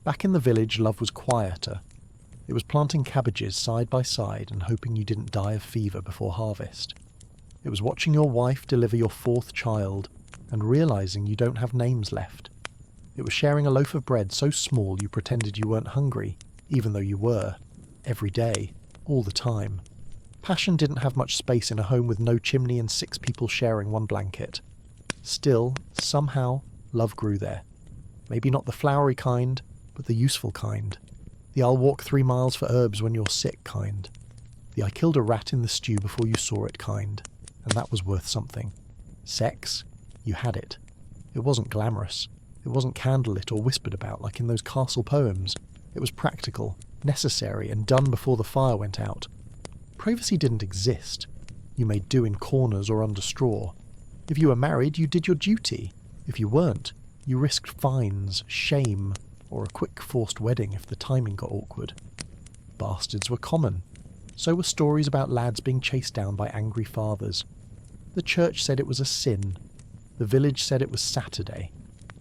Back in the village, love was quieter. It was planting cabbages side by side and hoping you didn't die of fever before harvest. It was watching your wife deliver your 4th child and realising you don't have names left. It was sharing a loaf of bread so small you pretended you weren't hungry, even though you were. Every day. All the time. Passion didn't have much space in a home with no chimney and 6 people sharing one blanket. Still, somehow, love grew there. Maybe not the flowery kind, but the useful kind. The I'll walk 3 miles for herbs when you're sick kind. The I killed a rat in the stew before you saw it kind. And that was worth something. Sex? You had it. It wasn't glamorous. It wasn't candlelit or whispered about like in those castle poems. It was practical, necessary, and done before the fire went out. Privacy didn't exist. You made do in corners or under straw. If you were married, you did your duty. If you weren't, you risked fines, shame, or a quick forced wedding if the timing got awkward. Bastards were common. So were stories about lads being chased down by angry fathers. The church said it was a sin. The village said it was Saturday.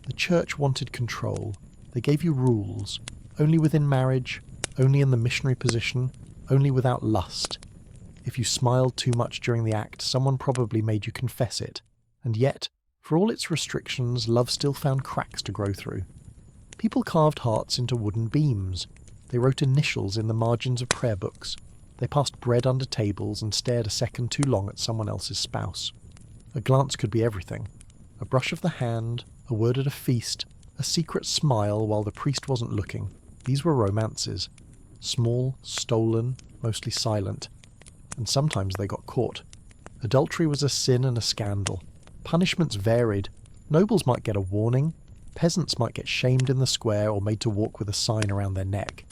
The church wanted control. They gave you rules. Only within marriage, only in the missionary position, only without lust. If you smiled too much during the act, someone probably made you confess it. And yet, for all its restrictions, love still found cracks to grow through. People carved hearts into wooden beams. They wrote initials in the margins of prayer books. They passed bread under tables and stared a second too long at someone else's spouse. A glance could be everything. A brush of the hand, a word at a feast, a secret smile while the priest wasn't looking. These were romances. Small, stolen, mostly silent. And sometimes they got caught. Adultery was a sin and a scandal. Punishments varied. Nobles might get a warning. Peasants might get shamed in the square or made to walk with a sign around their neck.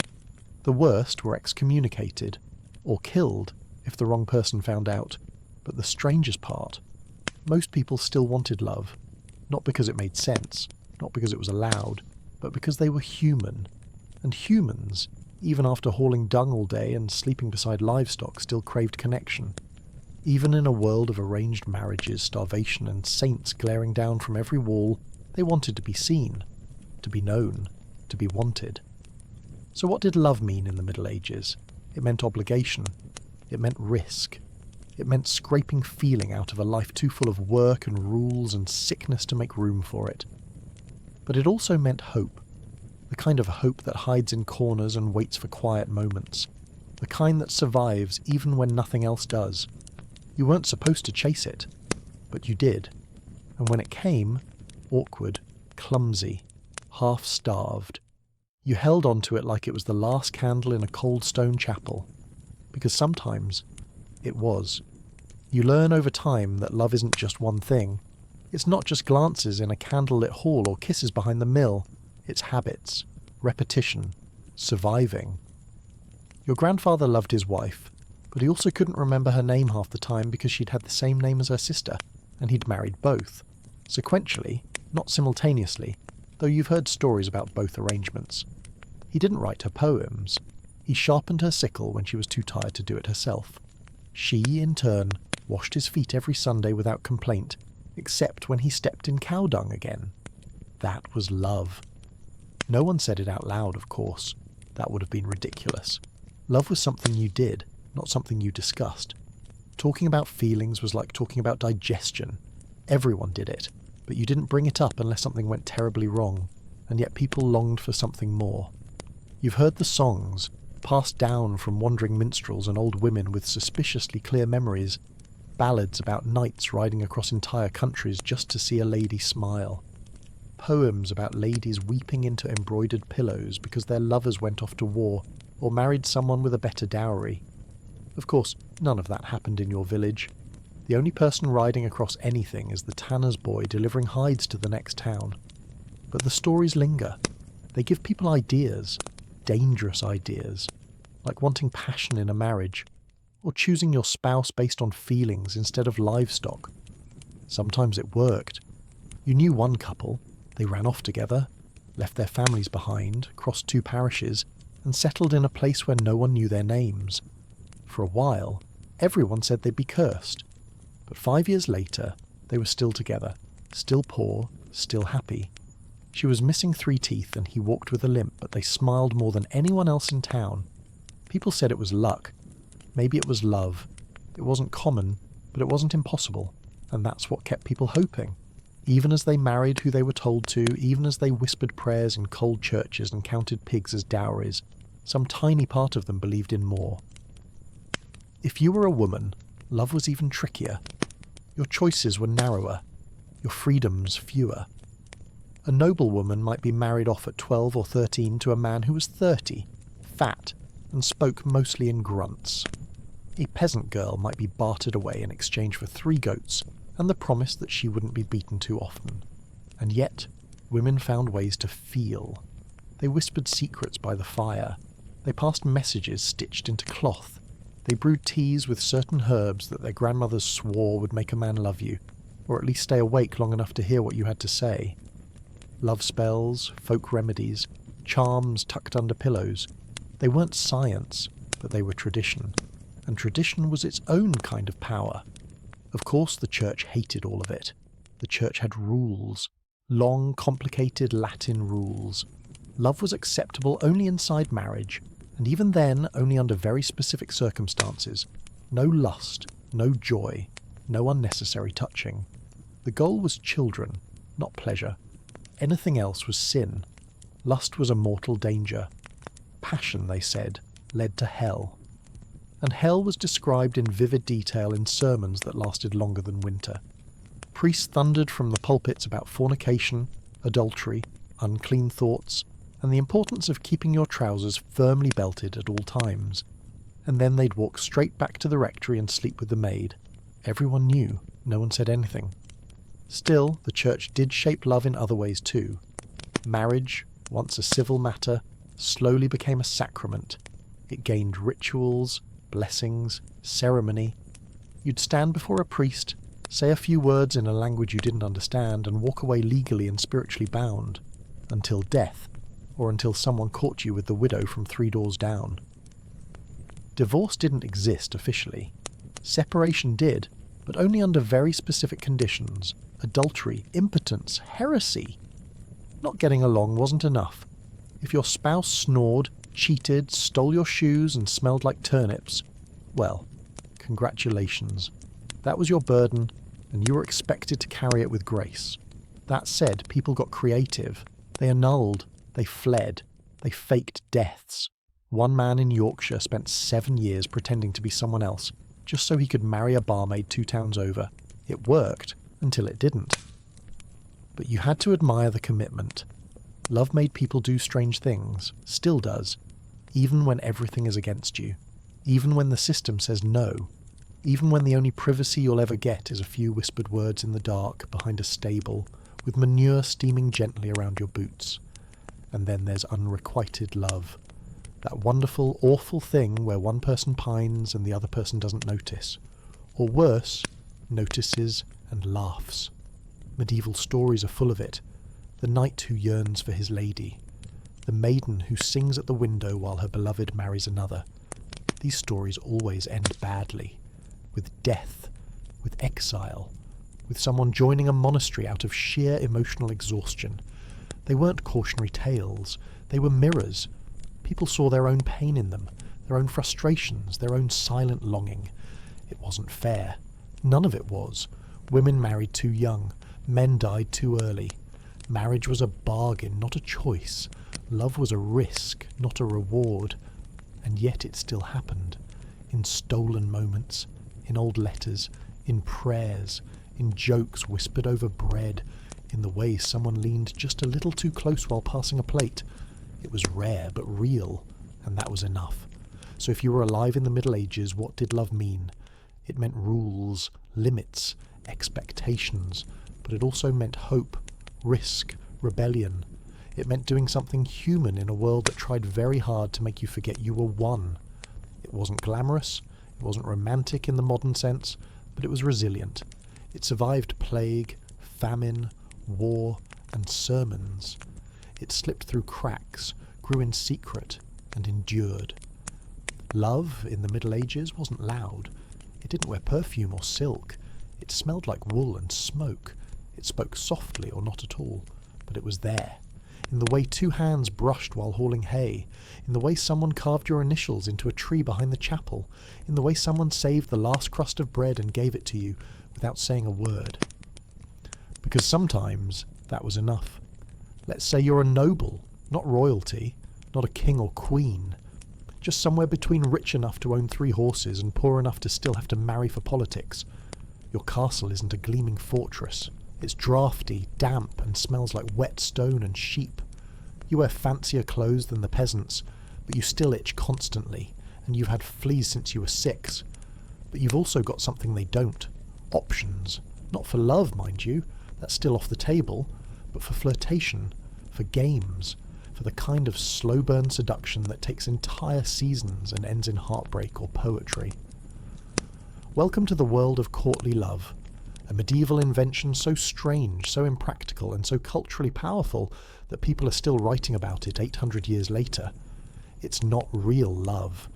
The worst were excommunicated, or killed if the wrong person found out. But the strangest part, most people still wanted love, not because it made sense, not because it was allowed, but because they were human. And humans, even after hauling dung all day and sleeping beside livestock, still craved connection. Even in a world of arranged marriages, starvation, and saints glaring down from every wall, they wanted to be seen, to be known, to be wanted. So what did love mean in the Middle Ages? It meant obligation. It meant risk. It meant scraping feeling out of a life too full of work and rules and sickness to make room for it. But it also meant hope. The kind of hope that hides in corners and waits for quiet moments. The kind that survives even when nothing else does. You weren't supposed to chase it, but you did. And when it came, awkward, clumsy, half-starved, you held on to it like it was the last candle in a cold stone chapel. Because sometimes it was. You learn over time that love isn't just one thing. It's not just glances in a candlelit hall or kisses behind the mill. It's habits, repetition, surviving. Your grandfather loved his wife, but he also couldn't remember her name half the time because she'd had the same name as her sister, and he'd married both. Sequentially, not simultaneously, though you've heard stories about both arrangements. He didn't write her poems. He sharpened her sickle when she was too tired to do it herself. She, in turn, washed his feet every Sunday without complaint, except when he stepped in cow dung again. That was love. No one said it out loud, of course. That would have been ridiculous. Love was something you did, not something you discussed. Talking about feelings was like talking about digestion. Everyone did it, but you didn't bring it up unless something went terribly wrong, and yet people longed for something more. You've heard the songs, passed down from wandering minstrels and old women with suspiciously clear memories, ballads about knights riding across entire countries just to see a lady smile. Poems about ladies weeping into embroidered pillows because their lovers went off to war or married someone with a better dowry. Of course, none of that happened in your village. The only person riding across anything is the tanner's boy delivering hides to the next town. But the stories linger. They give people ideas, dangerous ideas, like wanting passion in a marriage, or choosing your spouse based on feelings instead of livestock. Sometimes it worked. You knew one couple. They ran off together, left their families behind, crossed 2 parishes, and settled in a place where no one knew their names. For a while, everyone said they'd be cursed. But 5 years later, they were still together, still poor, still happy. She was missing 3 teeth and he walked with a limp, but they smiled more than anyone else in town. People said it was luck. Maybe it was love. It wasn't common, but it wasn't impossible, and that's what kept people hoping. Even as they married who they were told to, even as they whispered prayers in cold churches and counted pigs as dowries, some tiny part of them believed in more. If you were a woman, love was even trickier. Your choices were narrower, your freedoms fewer. A noblewoman might be married off at 12 or 13 to a man who was 30, fat, and spoke mostly in grunts. A peasant girl might be bartered away in exchange for 3 goats and the promise that she wouldn't be beaten too often. And yet, women found ways to feel. They whispered secrets by the fire. They passed messages stitched into cloth. They brewed teas with certain herbs that their grandmothers swore would make a man love you, or at least stay awake long enough to hear what you had to say. Love spells, folk remedies, charms tucked under pillows. They weren't science, but they were tradition. And tradition was its own kind of power. Of course the church hated all of it. The church had rules. Long, complicated Latin rules. Love was acceptable only inside marriage, and even then only under very specific circumstances. No lust, no joy, no unnecessary touching. The goal was children, not pleasure. Anything else was sin. Lust was a mortal danger. Passion, they said, led to hell. and hell was described in vivid detail in sermons that lasted longer than winter. Priests thundered from the pulpits about fornication, adultery, unclean thoughts, and the importance of keeping your trousers firmly belted at all times. And then they'd walk straight back to the rectory and sleep with the maid. Everyone knew, no one said anything. Still, the church did shape love in other ways too. Marriage, once a civil matter, slowly became a sacrament. It gained rituals, blessings, ceremony. You'd stand before a priest, say a few words in a language you didn't understand, and walk away legally and spiritually bound, until death, or until someone caught you with the widow from 3 doors down. Divorce didn't exist officially. Separation did, but only under very specific conditions. Adultery, impotence, heresy. Not getting along wasn't enough. If your spouse snored, cheated, stole your shoes and smelled like turnips, well, congratulations. That was your burden, and you were expected to carry it with grace. That said, people got creative. They annulled, they fled, they faked deaths. One man in Yorkshire spent 7 years pretending to be someone else, just so he could marry a barmaid 2 towns over. It worked, until it didn't. But you had to admire the commitment. Love made people do strange things, still does, even when everything is against you, even when the system says no, even when the only privacy you'll ever get is a few whispered words in the dark behind a stable, with manure steaming gently around your boots. And then there's unrequited love. That wonderful, awful thing where one person pines and the other person doesn't notice. Or worse, notices and laughs. Medieval stories are full of it. The knight who yearns for his lady. The maiden who sings at the window while her beloved marries another. These stories always end badly. With death. With exile. With someone joining a monastery out of sheer emotional exhaustion. They weren't cautionary tales. They were mirrors. People saw their own pain in them, their own frustrations, their own silent longing. It wasn't fair. None of it was. Women married too young. Men died too early. Marriage was a bargain, not a choice. Love was a risk, not a reward. And yet it still happened. In stolen moments, in old letters, in prayers, in jokes whispered over bread, in the way someone leaned just a little too close while passing a plate. It was rare but real, and that was enough. So if you were alive in the Middle Ages, what did love mean? It meant rules, limits, expectations, but it also meant hope, risk, rebellion. It meant doing something human in a world that tried very hard to make you forget you were one. It wasn't glamorous, it wasn't romantic in the modern sense, but it was resilient. It survived plague, famine, war, and sermons. It slipped through cracks, grew in secret, and endured. Love, in the Middle Ages, wasn't loud. It didn't wear perfume or silk. It smelled like wool and smoke. It spoke softly or not at all, but it was there. In the way 2 hands brushed while hauling hay. In the way someone carved your initials into a tree behind the chapel. In the way someone saved the last crust of bread and gave it to you without saying a word. Because sometimes that was enough. Let's say you're a noble, not royalty, not a king or queen. Just somewhere between rich enough to own 3 horses and poor enough to still have to marry for politics. Your castle isn't a gleaming fortress. It's draughty, damp, and smells like wet stone and sheep. You wear fancier clothes than the peasants, but you still itch constantly, and you've had fleas since you were 6. But you've also got something they don't. Options. Not for love, mind you. That's still off the table. But for flirtation, for games, for the kind of slow-burn seduction that takes entire seasons and ends in heartbreak or poetry. Welcome to the world of courtly love, a medieval invention so strange, so impractical, and so culturally powerful that people are still writing about it 800 years later. It's not real love,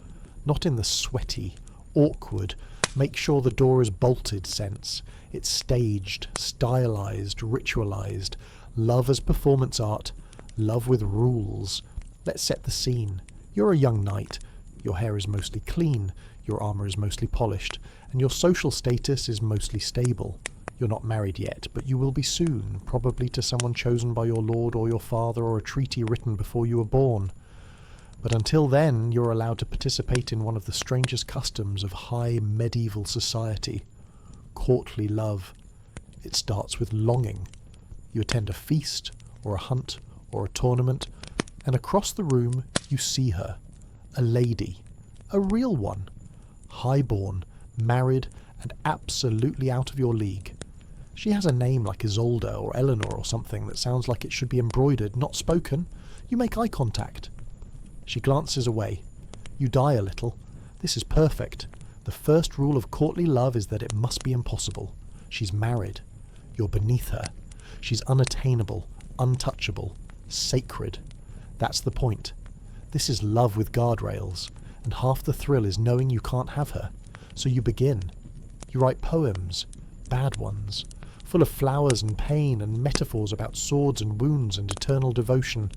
not in the sweaty, awkward, make sure the door is bolted sense. It's staged, stylized, ritualized. Love as performance art. Love with rules. Let's set the scene. You're a young knight. Your hair is mostly clean. Your armour is mostly polished. And your social status is mostly stable. You're not married yet, but you will be soon, probably to someone chosen by your lord or your father or a treaty written before you were born. But until then, you're allowed to participate in one of the strangest customs of high medieval society, courtly love. It starts with longing. You attend a feast, or a hunt, or a tournament, and across the room you see her, a lady, a real one, high-born, married, and absolutely out of your league. She has a name like Isolde or Eleanor or something that sounds like it should be embroidered, not spoken. You make eye contact. She glances away. You die a little. This is perfect. The first rule of courtly love is that it must be impossible. She's married. You're beneath her. She's unattainable, untouchable, sacred. That's the point. This is love with guardrails, and half the thrill is knowing you can't have her. So you begin. You write poems, bad ones, full of flowers and pain and metaphors about swords and wounds and eternal devotion.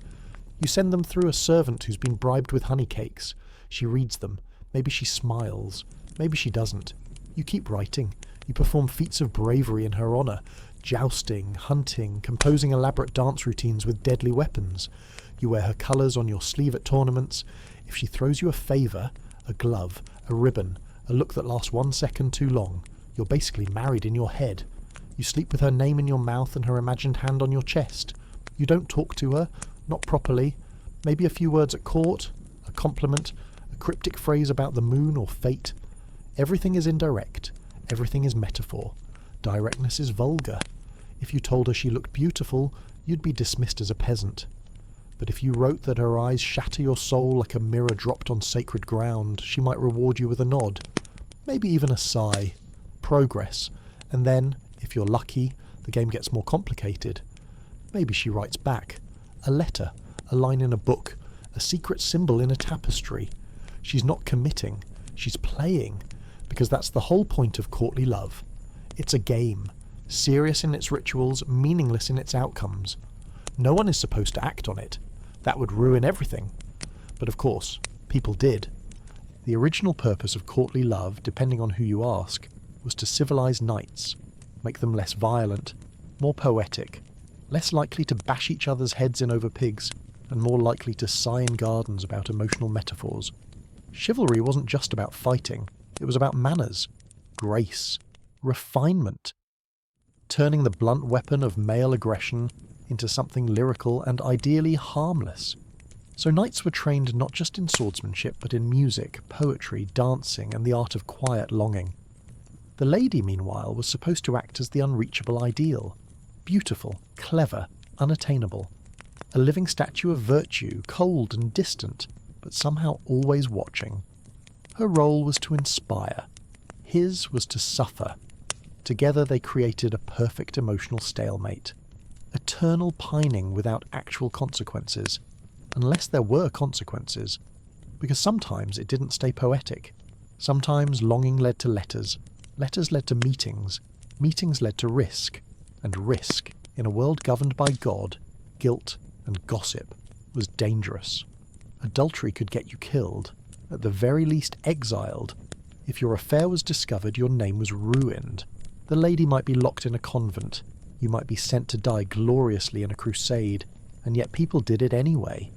You send them through a servant who's been bribed with honey cakes. She reads them. Maybe she smiles. Maybe she doesn't. You keep writing. You perform feats of bravery in her honour, jousting, hunting, composing elaborate dance routines with deadly weapons. You wear her colours on your sleeve at tournaments. If she throws you a favour, a glove, a ribbon, a look that lasts 1 second too long, you're basically married in your head. You sleep with her name in your mouth and her imagined hand on your chest. You don't talk to her, not properly. Maybe a few words at court, a compliment, a cryptic phrase about the moon or fate. Everything is indirect. Everything is metaphor. Directness is vulgar. If you told her she looked beautiful, you'd be dismissed as a peasant. But if you wrote that her eyes shatter your soul like a mirror dropped on sacred ground, she might reward you with a nod. Maybe even a sigh. Progress. And then, if you're lucky, the game gets more complicated. Maybe she writes back. A letter, a line in a book, a secret symbol in a tapestry. She's not committing. She's playing. Because that's the whole point of courtly love. It's a game. Serious in its rituals, meaningless in its outcomes. No one is supposed to act on it. That would ruin everything. But of course, people did. The original purpose of courtly love, depending on who you ask, was to civilize knights, make them less violent, more poetic, less likely to bash each other's heads in over pigs, and more likely to sigh in gardens about emotional metaphors. Chivalry wasn't just about fighting, it was about manners, grace, refinement, turning the blunt weapon of male aggression into something lyrical and ideally harmless. So knights were trained not just in swordsmanship, but in music, poetry, dancing, and the art of quiet longing. The lady, meanwhile, was supposed to act as the unreachable ideal. Beautiful, clever, unattainable. A living statue of virtue, cold and distant, but somehow always watching. Her role was to inspire. His was to suffer. Together they created a perfect emotional stalemate. Eternal pining without actual consequences. Unless there were consequences. Because sometimes it didn't stay poetic. Sometimes longing led to letters. Letters led to meetings. Meetings led to risk. And risk, in a world governed by God, guilt, and gossip, was dangerous. Adultery could get you killed, at the very least exiled. If your affair was discovered, your name was ruined. The lady might be locked in a convent. You might be sent to die gloriously in a crusade, and yet people did it anyway.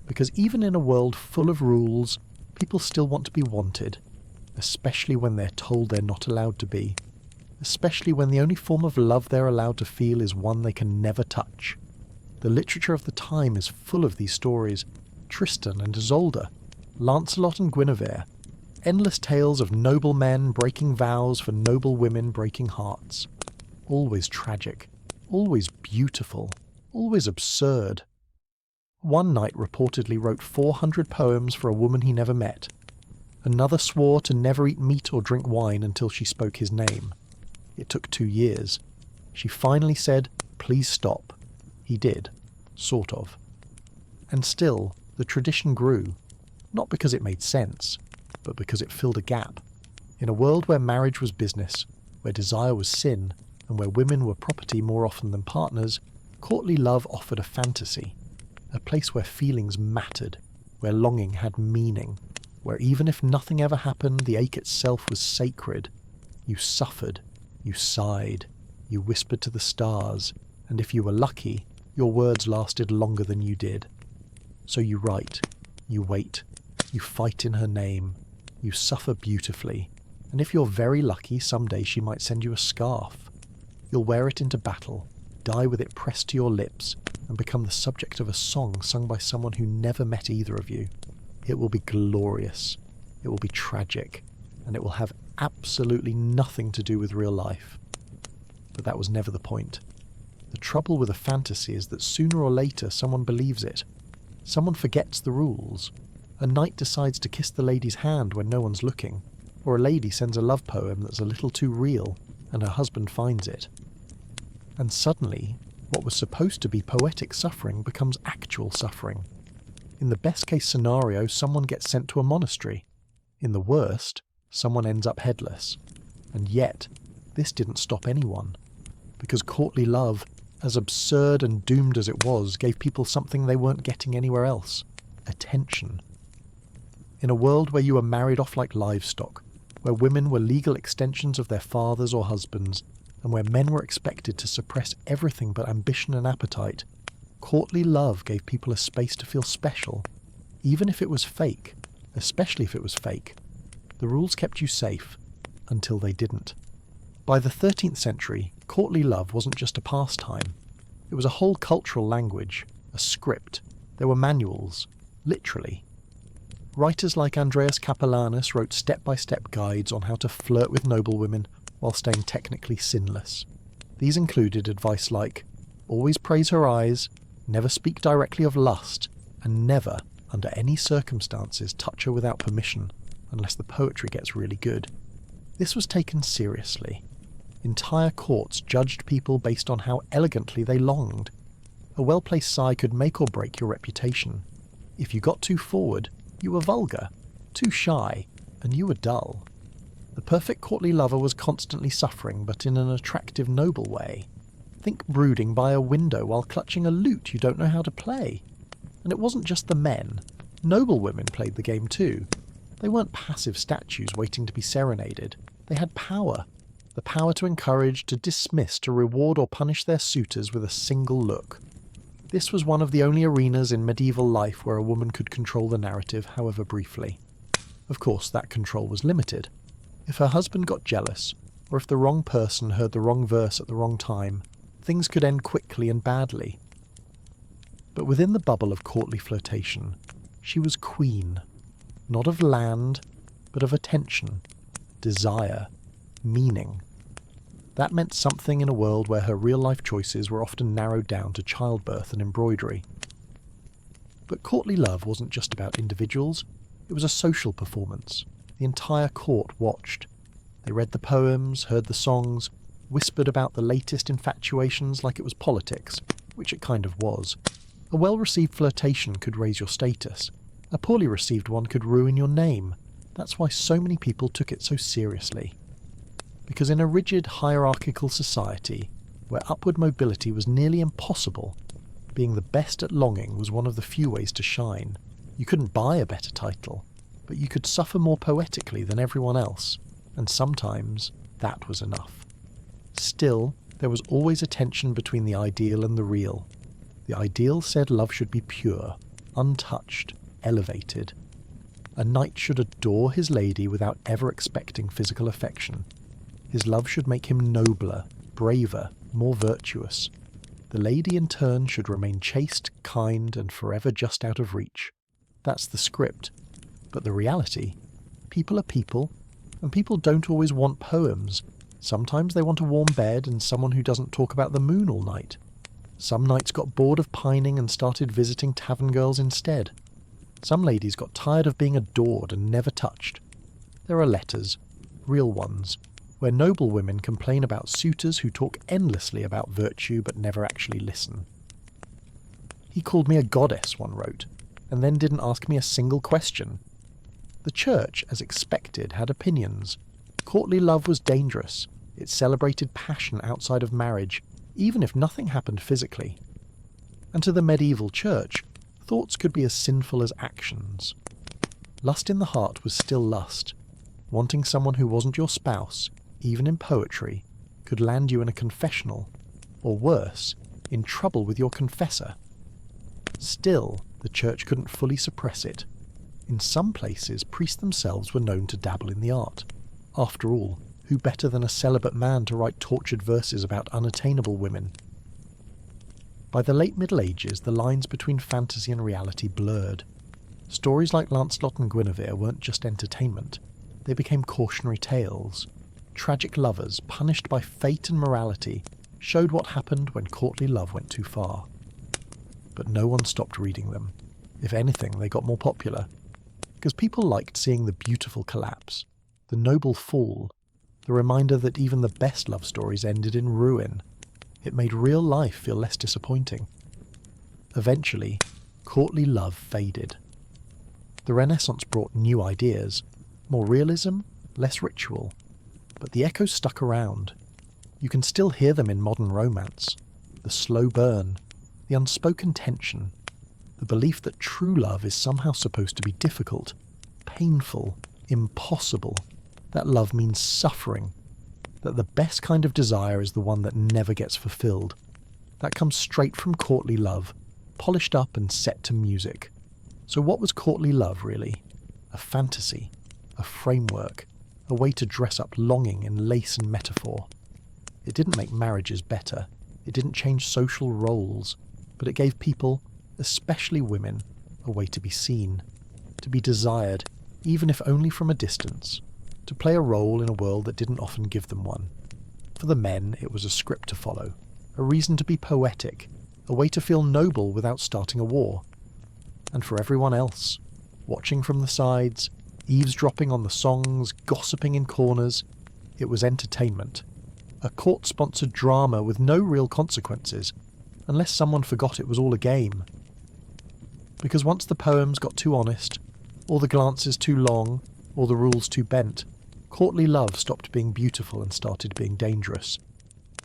Because even in a world full of rules, people still want to be wanted, especially when they're told they're not allowed to be. Especially when the only form of love they're allowed to feel is one they can never touch. The literature of the time is full of these stories. Tristan and Isolde, Lancelot and Guinevere, endless tales of noble men breaking vows for noble women breaking hearts. Always tragic, always beautiful, always absurd. One knight reportedly wrote 400 poems for a woman he never met. Another swore to never eat meat or drink wine until she spoke his name. It took 2 years. She finally said, "Please stop." He did, sort of. And still, the tradition grew, not because it made sense, but because it filled a gap. In a world where marriage was business, where desire was sin, and where women were property more often than partners, courtly love offered a fantasy, a place where feelings mattered, where longing had meaning, where even if nothing ever happened, the ache itself was sacred. You suffered, you sighed, you whispered to the stars, and if you were lucky, your words lasted longer than you did. So you write, You wait. You fight in her name. You suffer beautifully. And if you're very lucky, someday she might send you a scarf. You'll wear it into battle, die with it pressed to your lips, and become the subject of a song sung by someone who never met either of you. It will be glorious. It will be tragic. And it will have absolutely nothing to do with real life. But that was never the point. The trouble with a fantasy is that sooner or later someone believes it. Someone forgets the rules. A knight decides to kiss the lady's hand when no one's looking, or a lady sends a love poem that's a little too real, and her husband finds it. And suddenly, what was supposed to be poetic suffering becomes actual suffering. In the best-case scenario, someone gets sent to a monastery. In the worst, someone ends up headless. And yet, this didn't stop anyone. Because courtly love, as absurd and doomed as it was, gave people something they weren't getting anywhere else. Attention. In a world where you were married off like livestock, where women were legal extensions of their fathers or husbands, and where men were expected to suppress everything but ambition and appetite, courtly love gave people a space to feel special, even if it was fake, especially if it was fake. The rules kept you safe, until they didn't. By the 13th century, courtly love wasn't just a pastime. It was a whole cultural language, a script. There were manuals, literally. Writers like Andreas Capellanus wrote step-by-step guides on how to flirt with noblewomen while staying technically sinless. These included advice like, always praise her eyes, never speak directly of lust, and never, under any circumstances, touch her without permission, unless the poetry gets really good. This was taken seriously. Entire courts judged people based on how elegantly they longed. A well-placed sigh could make or break your reputation. If you got too forward, you were vulgar, too shy, and you were dull. The perfect courtly lover was constantly suffering, but in an attractive, noble way. Think brooding by a window while clutching a lute you don't know how to play. And it wasn't just the men. Noble women played the game too. They weren't passive statues waiting to be serenaded. They had power. The power to encourage, to dismiss, to reward or punish their suitors with a single look. This was one of the only arenas in medieval life where a woman could control the narrative, however briefly. Of course, that control was limited. If her husband got jealous, or if the wrong person heard the wrong verse at the wrong time, things could end quickly and badly. But within the bubble of courtly flirtation, she was queen. Not of land, but of attention, desire, meaning. That meant something in a world where her real-life choices were often narrowed down to childbirth and embroidery. But courtly love wasn't just about individuals, it was a social performance. The entire court watched. They read the poems, heard the songs, whispered about the latest infatuations like it was politics, which it kind of was. A well-received flirtation could raise your status. A poorly received one could ruin your name. That's why so many people took it so seriously. Because in a rigid, hierarchical society, where upward mobility was nearly impossible, being the best at longing was one of the few ways to shine. You couldn't buy a better title, but you could suffer more poetically than everyone else, and sometimes that was enough. Still, there was always a tension between the ideal and the real. The ideal said love should be pure, untouched, elevated. A knight should adore his lady without ever expecting physical affection. His love should make him nobler, braver, more virtuous. The lady in turn should remain chaste, kind, and forever just out of reach. That's the script. But the reality? People are people, and people don't always want poems. Sometimes they want a warm bed and someone who doesn't talk about the moon all night. Some knights got bored of pining and started visiting tavern girls instead. Some ladies got tired of being adored and never touched. There are letters, real ones, where noble women complain about suitors who talk endlessly about virtue but never actually listen. He called me a goddess, one wrote, and then didn't ask me a single question. The church, as expected, had opinions. Courtly love was dangerous. It celebrated passion outside of marriage, even if nothing happened physically. And to the medieval church, thoughts could be as sinful as actions. Lust in the heart was still lust. Wanting someone who wasn't your spouse, even in poetry, could land you in a confessional, or worse, in trouble with your confessor. Still, the church couldn't fully suppress it. In some places, priests themselves were known to dabble in the art. After all, who better than a celibate man to write tortured verses about unattainable women? By the late Middle Ages, the lines between fantasy and reality blurred. Stories like Lancelot and Guinevere weren't just entertainment, they became cautionary tales. Tragic lovers, punished by fate and morality, showed what happened when courtly love went too far. But no one stopped reading them. If anything, they got more popular. Because people liked seeing the beautiful collapse, the noble fall, the reminder that even the best love stories ended in ruin. It made real life feel less disappointing. Eventually, courtly love faded. The Renaissance brought new ideas, more realism, less ritual, but the echoes stuck around. You can still hear them in modern romance. The slow burn, the unspoken tension, the belief that true love is somehow supposed to be difficult, painful, impossible, that love means suffering, that the best kind of desire is the one that never gets fulfilled. That comes straight from courtly love, polished up and set to music. So what was courtly love, really? A fantasy, a framework, a way to dress up longing in lace and metaphor. It didn't make marriages better, it didn't change social roles, but it gave people, especially women, a way to be seen, to be desired, even if only from a distance, to play a role in a world that didn't often give them one. For the men, it was a script to follow, a reason to be poetic, a way to feel noble without starting a war. And for everyone else, watching from the sides, eavesdropping on the songs, gossiping in corners, it was entertainment. A court-sponsored drama with no real consequences, unless someone forgot it was all a game. Because once the poems got too honest, or the glances too long, or the rules too bent, courtly love stopped being beautiful and started being dangerous.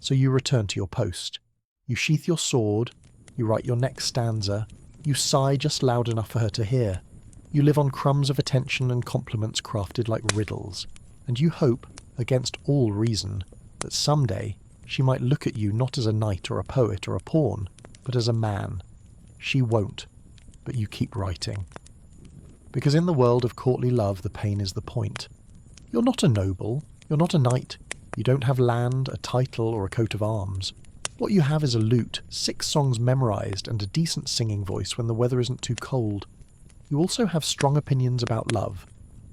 So you return to your post. You sheath your sword, you write your next stanza, you sigh just loud enough for her to hear. You live on crumbs of attention and compliments crafted like riddles, and you hope, against all reason, that someday she might look at you not as a knight or a poet or a pawn, but as a man. She won't, but you keep writing. Because in the world of courtly love, the pain is the point. You're not a noble, you're not a knight, you don't have land, a title, or a coat of arms. What you have is a lute, 6 songs memorised, and a decent singing voice when the weather isn't too cold. You also have strong opinions about love,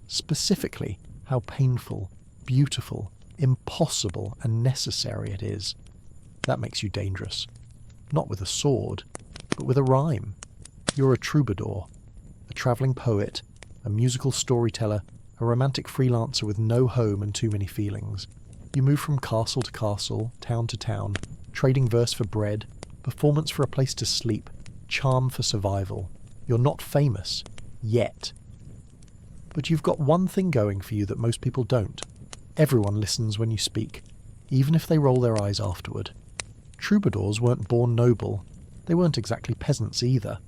specifically how painful, beautiful, impossible, and necessary it is. That makes you dangerous. Not with a sword, but with a rhyme. You're a troubadour, a travelling poet, a musical storyteller, a romantic freelancer with no home and too many feelings. You move from castle to castle, town to town, trading verse for bread, performance for a place to sleep, charm for survival. You're not famous, yet. But you've got one thing going for you that most people don't. Everyone listens when you speak, even if they roll their eyes afterward. Troubadours weren't born noble. They weren't exactly peasants either.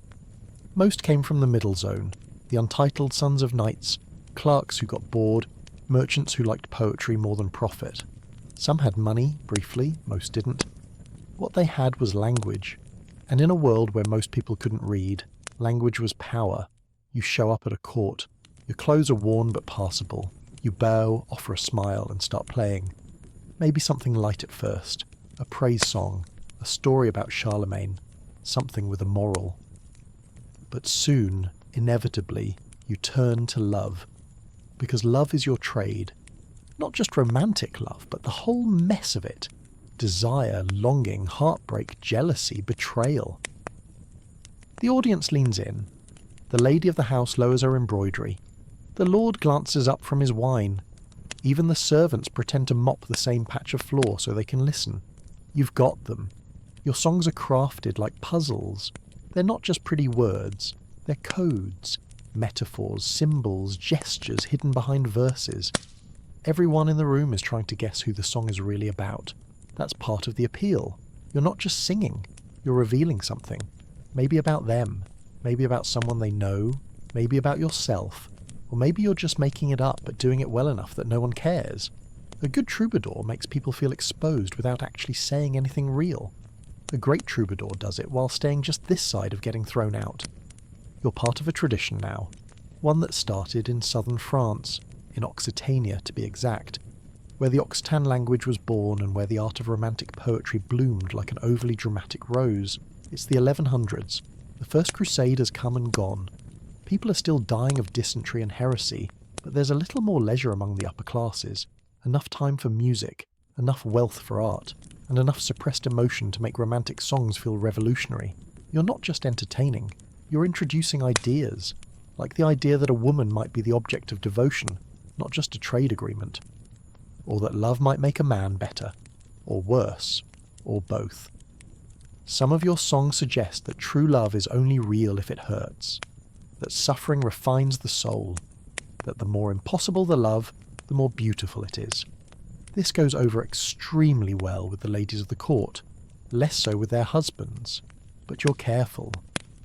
Most came from the middle zone, the untitled sons of knights, clerks who got bored, merchants who liked poetry more than profit. Some had money, briefly, most didn't. What they had was language, and in a world where most people couldn't read, language was power. You show up at a court. Your clothes are worn but passable. You bow, offer a smile, and start playing. Maybe something light at first, a praise song, a story about Charlemagne, something with a moral. But soon, inevitably, you turn to love, because love is your trade. Not just romantic love, but the whole mess of it. Desire, longing, heartbreak, jealousy, betrayal. The audience leans in. The lady of the house lowers her embroidery. The lord glances up from his wine. Even the servants pretend to mop the same patch of floor so they can listen. You've got them. Your songs are crafted like puzzles. They're not just pretty words. They're codes, metaphors, symbols, gestures hidden behind verses. Everyone in the room is trying to guess who the song is really about. That's part of the appeal. You're not just singing. You're revealing something. Maybe about them. Maybe about someone they know. Maybe about yourself. Or maybe you're just making it up but doing it well enough that no one cares. A good troubadour makes people feel exposed without actually saying anything real. A great troubadour does it while staying just this side of getting thrown out. You're part of a tradition now. one that started in southern France, in Occitania to be exact, where the Occitan language was born and where the art of romantic poetry bloomed like an overly dramatic rose. It's the 1100s. The First Crusade has come and gone. People are still dying of dysentery and heresy, but there's a little more leisure among the upper classes, enough time for music, enough wealth for art, and enough suppressed emotion to make romantic songs feel revolutionary. You're not just entertaining, you're introducing ideas, like the idea that a woman might be the object of devotion, not just a trade agreement. Or that love might make a man better, or worse, or both. Some of your songs suggest that true love is only real if it hurts, that suffering refines the soul, that the more impossible the love, the more beautiful it is. This goes over extremely well with the ladies of the court, less so with their husbands. But you're careful.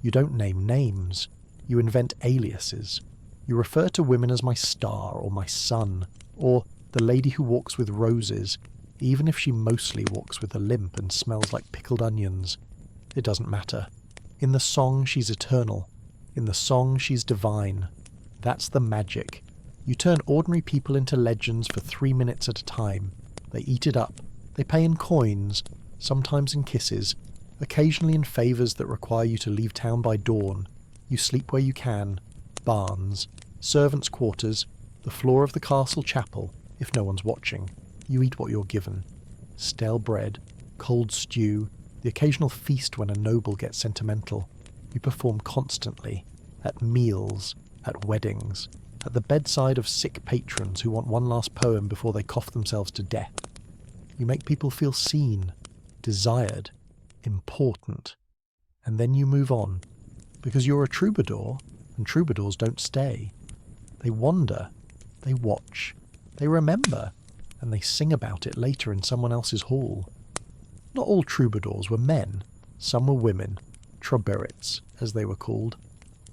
You don't name names. You invent aliases. You refer to women as my star or my sun, or the lady who walks with roses, even if she mostly walks with a limp and smells like pickled onions. It doesn't matter. In the song, she's eternal. In the song, she's divine. That's the magic. You turn ordinary people into legends for 3 minutes at a time. They eat it up. They pay in coins, sometimes in kisses, occasionally in favours that require you to leave town by dawn. You sleep where you can. Barns, servants' quarters, the floor of the castle chapel, if no one's watching. You eat what you're given. Stale bread, cold stew, the occasional feast when a noble gets sentimental. You perform constantly, at meals, at weddings, at the bedside of sick patrons who want one last poem before they cough themselves to death. You make people feel seen, desired, important, and then you move on, because you're a troubadour, and troubadours don't stay. They wander, they watch, they remember, and they sing about it later in someone else's hall. Not all troubadours were men, some were women, trouberites, as they were called.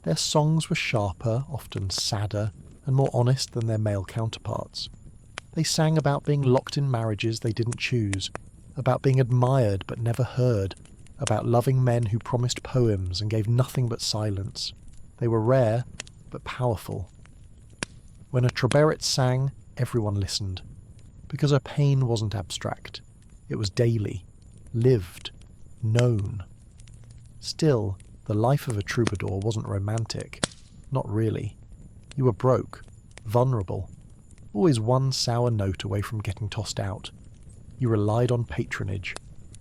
Their songs were sharper, often sadder, and more honest than their male counterparts. They sang about being locked in marriages they didn't choose, about being admired but never heard, about loving men who promised poems and gave nothing but silence. They were rare, but powerful. When a trouberite sang, everyone listened, because her pain wasn't abstract. It was daily, lived, known. Still, the life of a troubadour wasn't romantic. Not really. You were broke, vulnerable, always one sour note away from getting tossed out. You relied on patronage,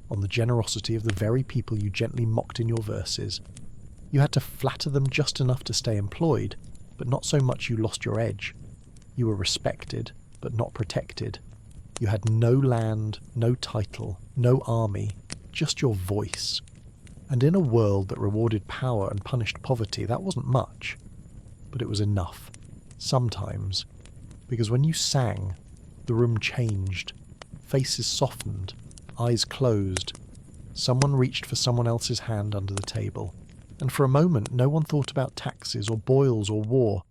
on the generosity of the very people you gently mocked in your verses. You had to flatter them just enough to stay employed, but not so much you lost your edge. You were respected, but not protected. You had no land, no title, no army, just your voice. And in a world that rewarded power and punished poverty, that wasn't much. But it was enough. Sometimes. Because when you sang, the room changed. Faces softened. Eyes closed. Someone reached for someone else's hand under the table. And for a moment, no one thought about taxes or boils or war.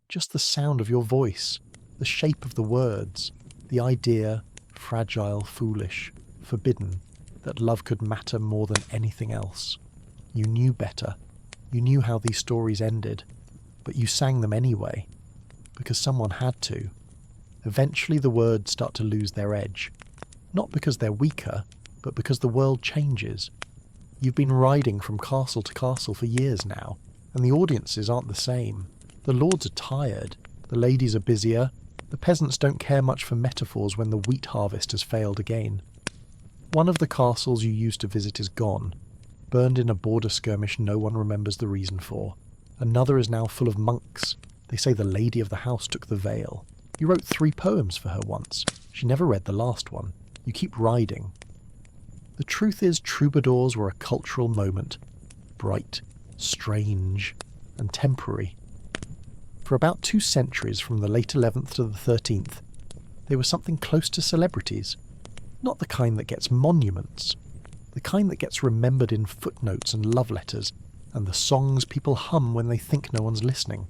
Just the sound of your voice. The shape of the words. The idea, fragile, foolish, forbidden, that love could matter more than anything else. You knew better. You knew how these stories ended. But you sang them anyway. Because someone had to. Eventually the words start to lose their edge. Not because they're weaker, but because the world changes. You've been riding from castle to castle for years now, and the audiences aren't the same. The lords are tired. The ladies are busier. The peasants don't care much for metaphors when the wheat harvest has failed again. One of the castles you used to visit is gone, burned in a border skirmish no one remembers the reason for. Another is now full of monks. They say the lady of the house took the veil. You wrote 3 poems for her once. She never read the last one. You keep riding. The truth is, troubadours were a cultural moment. Bright, strange, and temporary. For about 2 centuries, from the late 11th to the 13th, they were something close to celebrities. Not the kind that gets monuments. The kind that gets remembered in footnotes and love letters, and the songs people hum when they think no one's listening.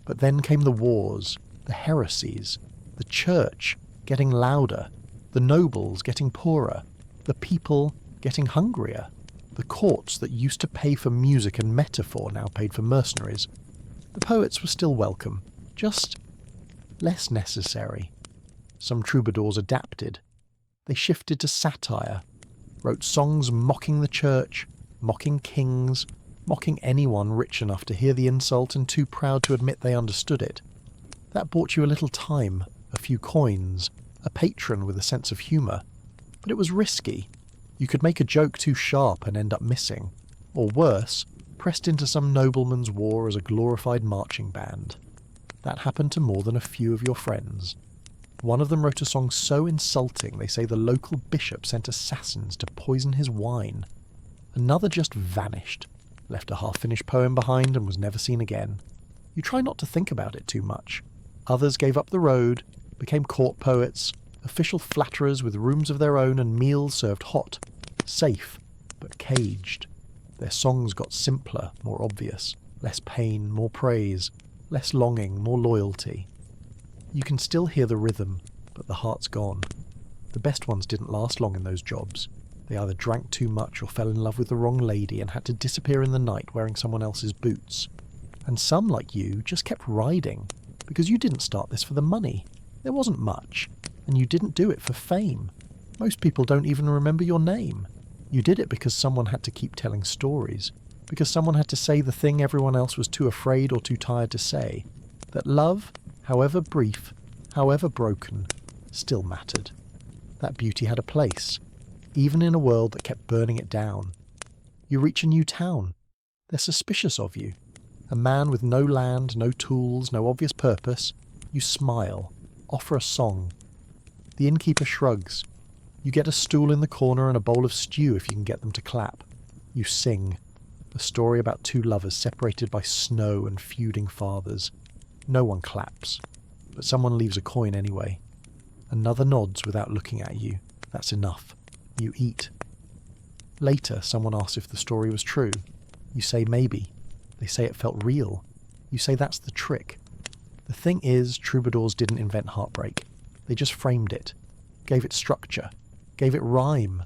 But then came the wars, the heresies, the church getting louder, the nobles getting poorer, the people getting hungrier, the courts that used to pay for music and metaphor now paid for mercenaries. The poets were still welcome, just less necessary. Some troubadours adapted. They shifted to satire, wrote songs mocking the church, mocking kings, mocking anyone rich enough to hear the insult and too proud to admit they understood it. That bought you a little time, a few coins, a patron with a sense of humour. But it was risky. You could make a joke too sharp and end up missing. Or worse, pressed into some nobleman's war as a glorified marching band. That happened to more than a few of your friends. One of them wrote a song so insulting they say the local bishop sent assassins to poison his wine. Another just vanished, left a half-finished poem behind and was never seen again. You try not to think about it too much. Others gave up the road, became court poets, official flatterers with rooms of their own and meals served hot, safe, but caged. Their songs got simpler, more obvious, less pain, more praise, less longing, more loyalty. You can still hear the rhythm, but the heart's gone. The best ones didn't last long in those jobs. They either drank too much or fell in love with the wrong lady and had to disappear in the night wearing someone else's boots. And some, like you, just kept riding, because you didn't start this for the money. There wasn't much, and you didn't do it for fame. Most people don't even remember your name. You did it because someone had to keep telling stories, because someone had to say the thing everyone else was too afraid or too tired to say, that love, however brief, however broken, still mattered. That beauty had a place, even in a world that kept burning it down. You reach a new town. They're suspicious of you. A man with no land, no tools, no obvious purpose. You smile, offer a song. The innkeeper shrugs. You get a stool in the corner and a bowl of stew if you can get them to clap. You sing. A story about two lovers separated by snow and feuding fathers. No one claps, but someone leaves a coin anyway. Another nods without looking at you. That's enough. You eat. Later, someone asks if the story was true. You say maybe. They say it felt real. You say that's the trick. The thing is, troubadours didn't invent heartbreak. They just framed it, gave it structure, gave it rhyme.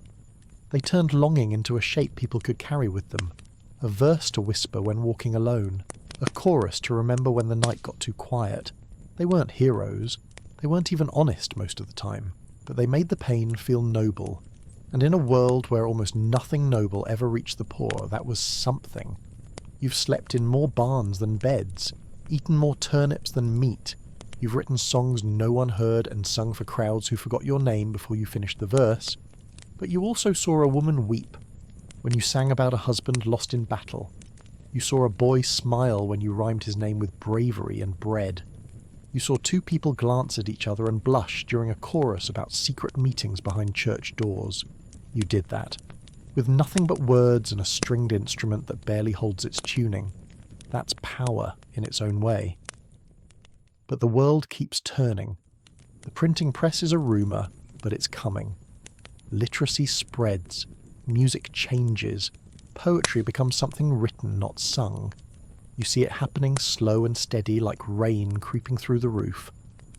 They turned longing into a shape people could carry with them. A verse to whisper when walking alone. A chorus to remember when the night got too quiet. They weren't heroes. They weren't even honest most of the time. But they made the pain feel noble. And in a world where almost nothing noble ever reached the poor, that was something. You've slept in more barns than beds, eaten more turnips than meat. You've written songs no one heard and sung for crowds who forgot your name before you finished the verse. But you also saw a woman weep when you sang about a husband lost in battle. You saw a boy smile when you rhymed his name with bravery and bread. You saw two people glance at each other and blush during a chorus about secret meetings behind church doors. You did that. With nothing but words and a stringed instrument that barely holds its tuning. That's power in its own way. But the world keeps turning. The printing press is a rumour, but it's coming. Literacy spreads. Music changes. Poetry becomes something written, not sung. You see it happening slow and steady like rain creeping through the roof.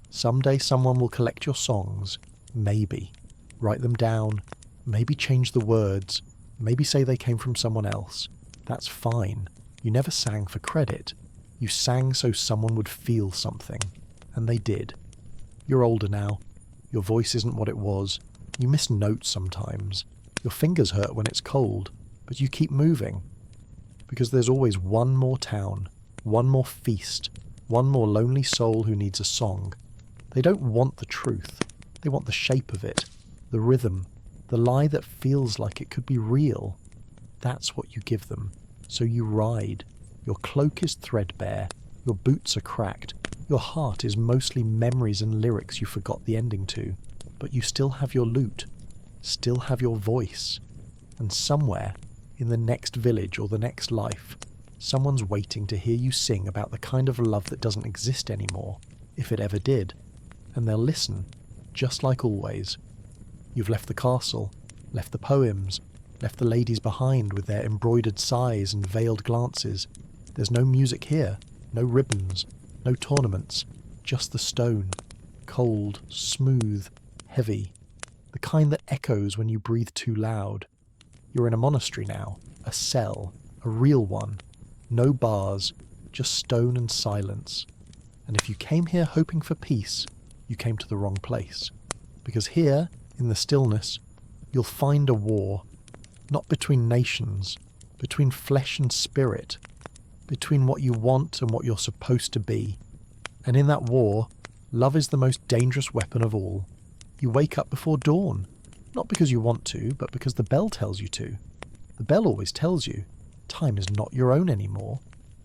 Someday someone will collect your songs. Maybe. Write them down. Maybe change the words. Maybe say they came from someone else. That's fine. You never sang for credit. You sang so someone would feel something. And they did. You're older now. Your voice isn't what it was. You miss notes sometimes. Your fingers hurt when it's cold. But you keep moving. Because there's always one more town, one more feast, one more lonely soul who needs a song. They don't want the truth. They want the shape of it, the rhythm, the lie that feels like it could be real. That's what you give them. So you ride. Your cloak is threadbare. Your boots are cracked. Your heart is mostly memories and lyrics you forgot the ending to. But you still have your lute. Still have your voice. And somewhere, in the next village or the next life, someone's waiting to hear you sing about the kind of love that doesn't exist anymore, if it ever did. And they'll listen, just like always. You've left the castle, left the poems, left the ladies behind with their embroidered sighs and veiled glances. There's no music here, no ribbons, no tournaments, just the stone, cold, smooth, heavy, the kind that echoes when you breathe too loud. You're in a monastery now, a cell, a real one. No bars, just stone and silence. And if you came here hoping for peace, you came to the wrong place. Because here, in the stillness, you'll find a war, not between nations, between flesh and spirit, between what you want and what you're supposed to be. And in that war, love is the most dangerous weapon of all. You wake up before dawn, not because you want to, but because the bell tells you to. The bell always tells you, time is not your own anymore.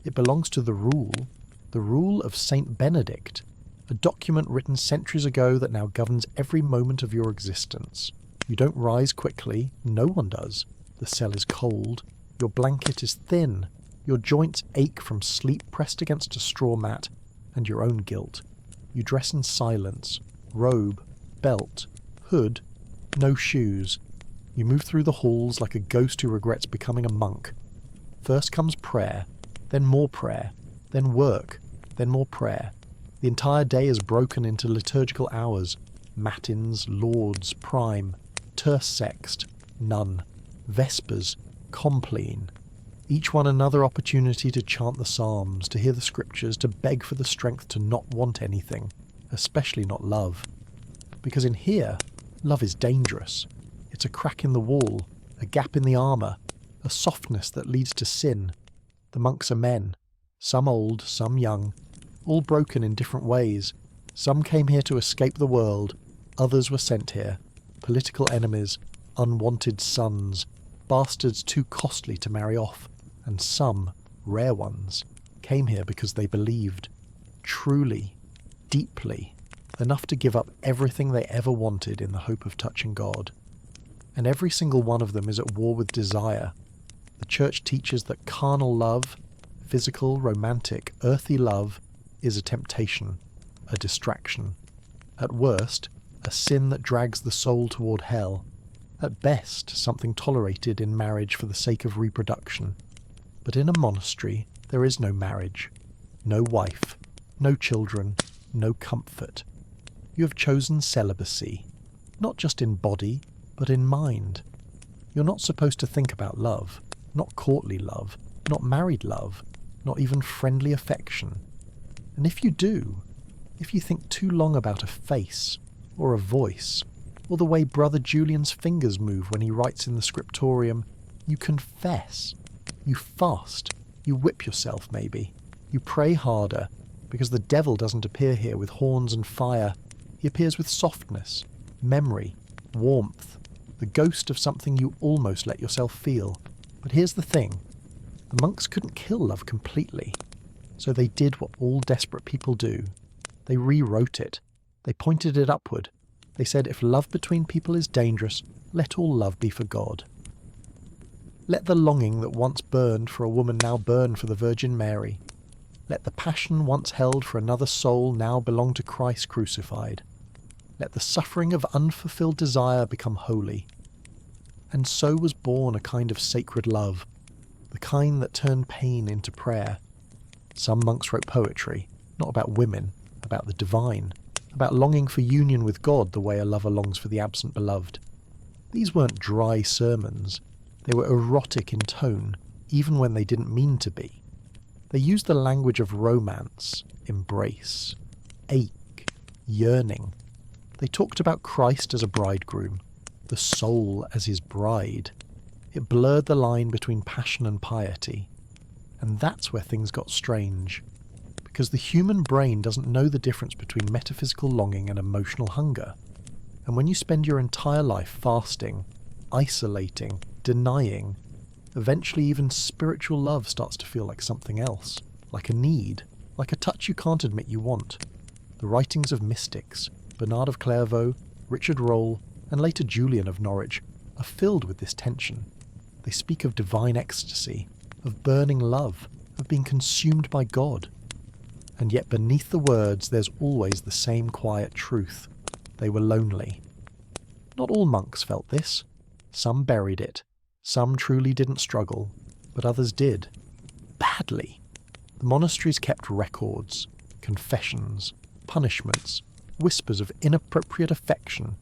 It belongs to the rule of Saint Benedict, a document written centuries ago that now governs every moment of your existence. You don't rise quickly, no one does. The cell is cold, your blanket is thin, your joints ache from sleep pressed against a straw mat, and your own guilt. You dress in silence, robe, belt, hood, no shoes. You move through the halls like a ghost who regrets becoming a monk. First comes prayer, then more prayer, then work, then more prayer. The entire day is broken into liturgical hours, matins, lauds, prime, terce sext, none, vespers, compline. Each one another opportunity to chant the psalms, to hear the scriptures, to beg for the strength to not want anything, especially not love. Because in here, love is dangerous. It's a crack in the wall, a gap in the armour, a softness that leads to sin. The monks are men, some old, some young, all broken in different ways. Some came here to escape the world, others were sent here, political enemies, unwanted sons, bastards too costly to marry off, and some, rare ones, came here because they believed, truly, deeply, enough to give up everything they ever wanted in the hope of touching God. And every single one of them is at war with desire. The Church teaches that carnal love, physical, romantic, earthy love, is a temptation, a distraction. At worst, a sin that drags the soul toward hell. At best, something tolerated in marriage for the sake of reproduction. But in a monastery, there is no marriage, no wife, no children, no comfort. You have chosen celibacy, not just in body, but in mind. You're not supposed to think about love, not courtly love, not married love, not even friendly affection. And if you do, if you think too long about a face, or a voice, or the way Brother Julian's fingers move when he writes in the scriptorium, you confess, you fast, you whip yourself maybe, you pray harder, because the devil doesn't appear here with horns and fire. He appears with softness, memory, warmth, the ghost of something you almost let yourself feel. But here's the thing, the monks couldn't kill love completely, so they did what all desperate people do. They rewrote it. They pointed it upward. They said if love between people is dangerous, let all love be for God. Let the longing that once burned for a woman now burn for the Virgin Mary. Let the passion once held for another soul now belong to Christ crucified. Let the suffering of unfulfilled desire become holy. And so was born a kind of sacred love, the kind that turned pain into prayer. Some monks wrote poetry, not about women, about the divine, about longing for union with God the way a lover longs for the absent beloved. These weren't dry sermons. They were erotic in tone, even when they didn't mean to be. They used the language of romance, embrace, ache, yearning. They talked about Christ as a bridegroom, the soul as his bride. It blurred the line between passion and piety. And that's where things got strange. Because the human brain doesn't know the difference between metaphysical longing and emotional hunger. And when you spend your entire life fasting, isolating, denying, eventually even spiritual love starts to feel like something else, like a need, like a touch you can't admit you want. The writings of mystics, Bernard of Clairvaux, Richard Rolle, and later Julian of Norwich, are filled with this tension. They speak of divine ecstasy, of burning love, of being consumed by God. And yet beneath the words there's always the same quiet truth. They were lonely. Not all monks felt this. Some buried it. Some truly didn't struggle, but others did. Badly. The monasteries kept records, confessions, punishments, whispers of inappropriate affection.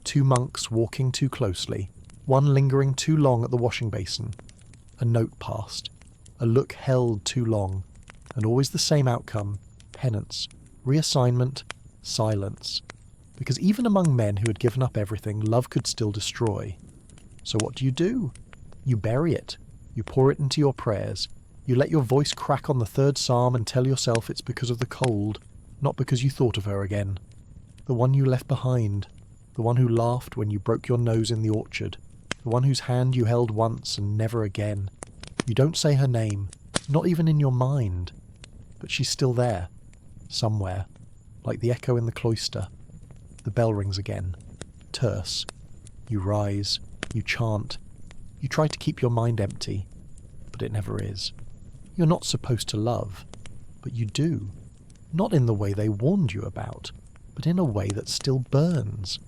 2 monks walking too closely, one lingering too long at the washing basin. A note passed, a look held too long. and always the same outcome: penance, reassignment, silence. Because even among men who had given up everything, love could still destroy. So what do? You bury it. You pour it into your prayers. You let your voice crack on the third psalm and tell yourself it's because of the cold, not because you thought of her again. The one you left behind. The one who laughed when you broke your nose in the orchard. The one whose hand you held once and never again. You don't say her name, not even in your mind. But she's still there, somewhere, like the echo in the cloister. The bell rings again, terse. You rise, you chant. You try to keep your mind empty, but it never is. You're not supposed to love, but you do. Not in the way they warned you about, but in a way that still burns.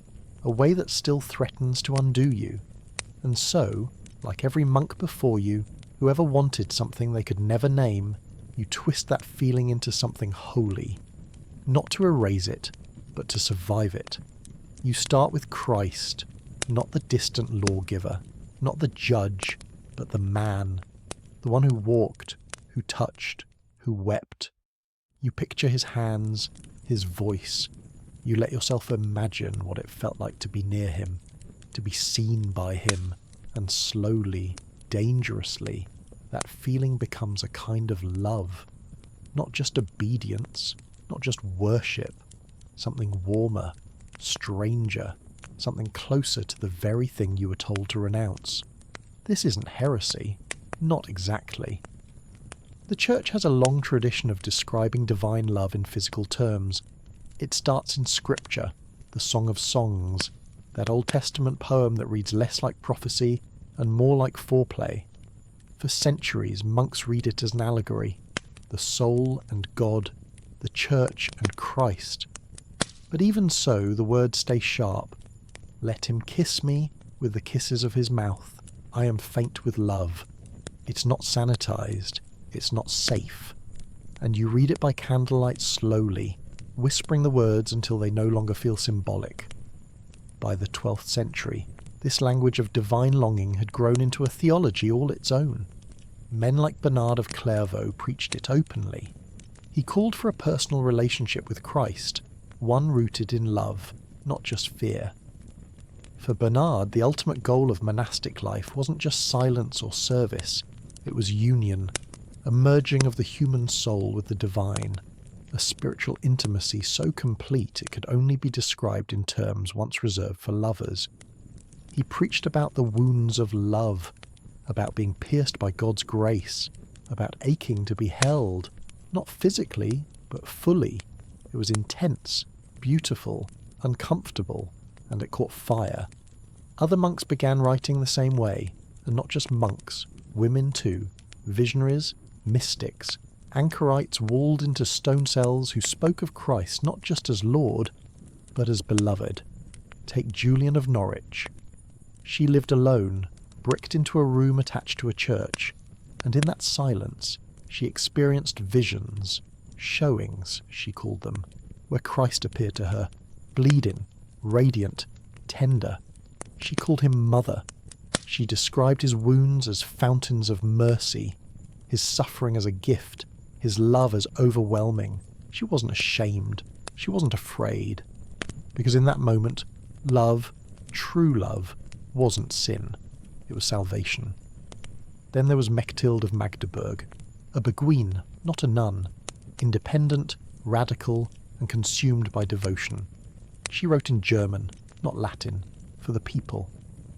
A way that still threatens to undo you. And so, like every monk before you, whoever wanted something they could never name, you twist that feeling into something holy. Not to erase it, but to survive it. You start with Christ, not the distant lawgiver, not the judge, but the man. The one who walked, who touched, who wept. You picture his hands, his voice. You let yourself imagine what it felt like to be near him, to be seen by him, and slowly, dangerously, that feeling becomes a kind of love. Not just obedience, not just worship, something warmer, stranger, something closer to the very thing you were told to renounce. This isn't heresy, not exactly. The Church has a long tradition of describing divine love in physical terms. It starts in Scripture, the Song of Songs, that Old Testament poem that reads less like prophecy and more like foreplay. For centuries, monks read it as an allegory, the soul and God, the Church and Christ. But even so, the words stay sharp. Let him kiss me with the kisses of his mouth. I am faint with love. It's not sanitized. It's not safe. And you read it by candlelight slowly, whispering the words until they no longer feel symbolic. By the 12th century, this language of divine longing had grown into a theology all its own. Men like Bernard of Clairvaux preached it openly. He called for a personal relationship with Christ, one rooted in love, not just fear. For Bernard, the ultimate goal of monastic life wasn't just silence or service, it was union, a merging of the human soul with the divine, a spiritual intimacy so complete it could only be described in terms once reserved for lovers. He preached about the wounds of love, about being pierced by God's grace, about aching to be held, not physically, but fully. It was intense, beautiful, uncomfortable, and it caught fire. Other monks began writing the same way, and not just monks, women too, visionaries, mystics, anchorites walled into stone cells who spoke of Christ not just as Lord, but as beloved. Take Julian of Norwich. She lived alone, bricked into a room attached to a church, and in that silence she experienced visions, showings, she called them, where Christ appeared to her, bleeding, radiant, tender. She called him Mother. She described his wounds as fountains of mercy, his suffering as a gift, his love as overwhelming. She wasn't ashamed. She wasn't afraid. Because in that moment, love, true love, wasn't sin. It was salvation. Then there was Mechtild of Magdeburg, a beguine, not a nun, independent, radical, and consumed by devotion. She wrote in German, not Latin, for the people.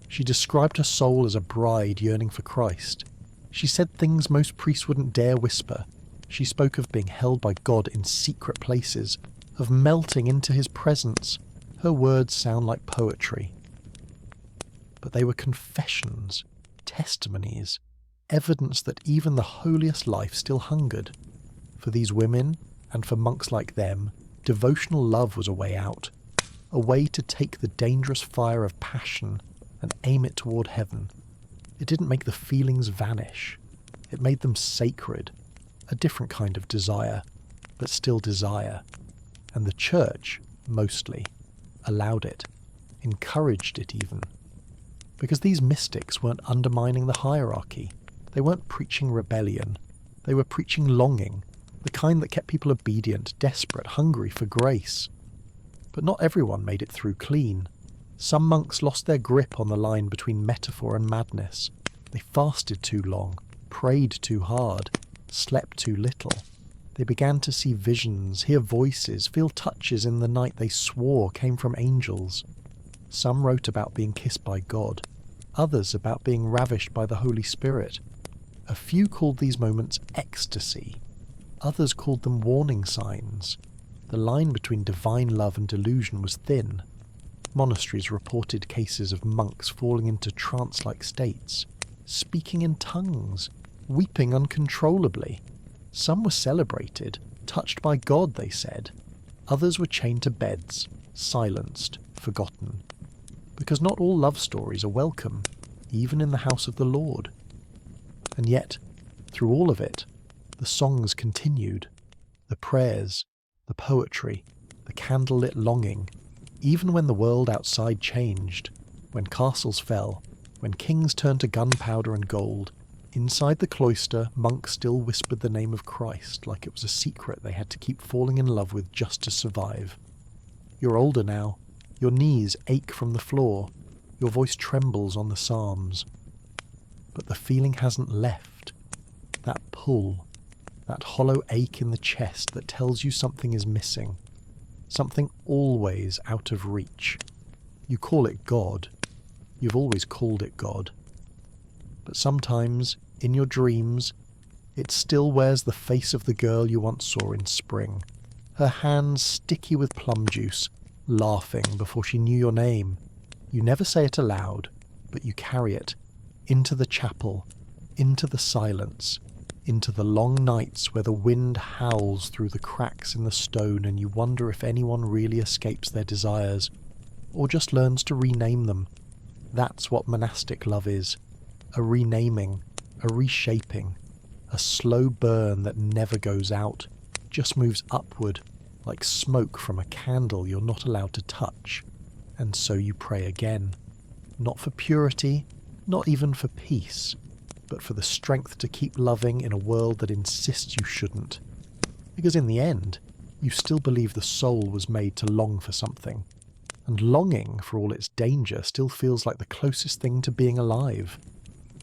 She described her soul as a bride yearning for Christ. She said things most priests wouldn't dare whisper. She spoke of being held by God in secret places, of melting into his presence. Her words sound like poetry. But they were confessions, testimonies, evidence that even the holiest life still hungered. For these women, and for monks like them, devotional love was a way out, a way to take the dangerous fire of passion and aim it toward heaven. It didn't make the feelings vanish. It made them sacred, a different kind of desire, but still desire. And the Church, mostly, allowed it, encouraged it even. Because these mystics weren't undermining the hierarchy. They weren't preaching rebellion. They were preaching longing, the kind that kept people obedient, desperate, hungry for grace. But not everyone made it through clean. Some monks lost their grip on the line between metaphor and madness. They fasted too long, prayed too hard, slept too little. They began to see visions, hear voices, feel touches in the night they swore came from angels. Some wrote about being kissed by God, others about being ravished by the Holy Spirit. A few called these moments ecstasy, others called them warning signs. The line between divine love and delusion was thin. Monasteries reported cases of monks falling into trance-like states, speaking in tongues, weeping uncontrollably. Some were celebrated, touched by God, they said. Others were chained to beds, silenced, forgotten. Because not all love stories are welcome, even in the house of the Lord. And yet, through all of it, the songs continued, the prayers, the poetry, the candlelit longing, even when the world outside changed, when castles fell, when kings turned to gunpowder and gold. Inside the cloister, monks still whispered the name of Christ like it was a secret they had to keep falling in love with just to survive. You're older now. Your knees ache from the floor. Your voice trembles on the psalms. But the feeling hasn't left. That pull, that hollow ache in the chest that tells you something is missing. Something always out of reach. You call it God. You've always called it God. But sometimes, in your dreams, it still wears the face of the girl you once saw in spring. Her hands sticky with plum juice, laughing before she knew your name. You never say it aloud, but you carry it into the chapel, into the silence, into the long nights where the wind howls through the cracks in the stone and you wonder if anyone really escapes their desires, or just learns to rename them. That's what monastic love is. A renaming, a reshaping, a slow burn that never goes out, just moves upward, like smoke from a candle you're not allowed to touch. And so you pray again. Not for purity, not even for peace, but for the strength to keep loving in a world that insists you shouldn't. Because in the end, you still believe the soul was made to long for something. And longing, for all its danger, still feels like the closest thing to being alive.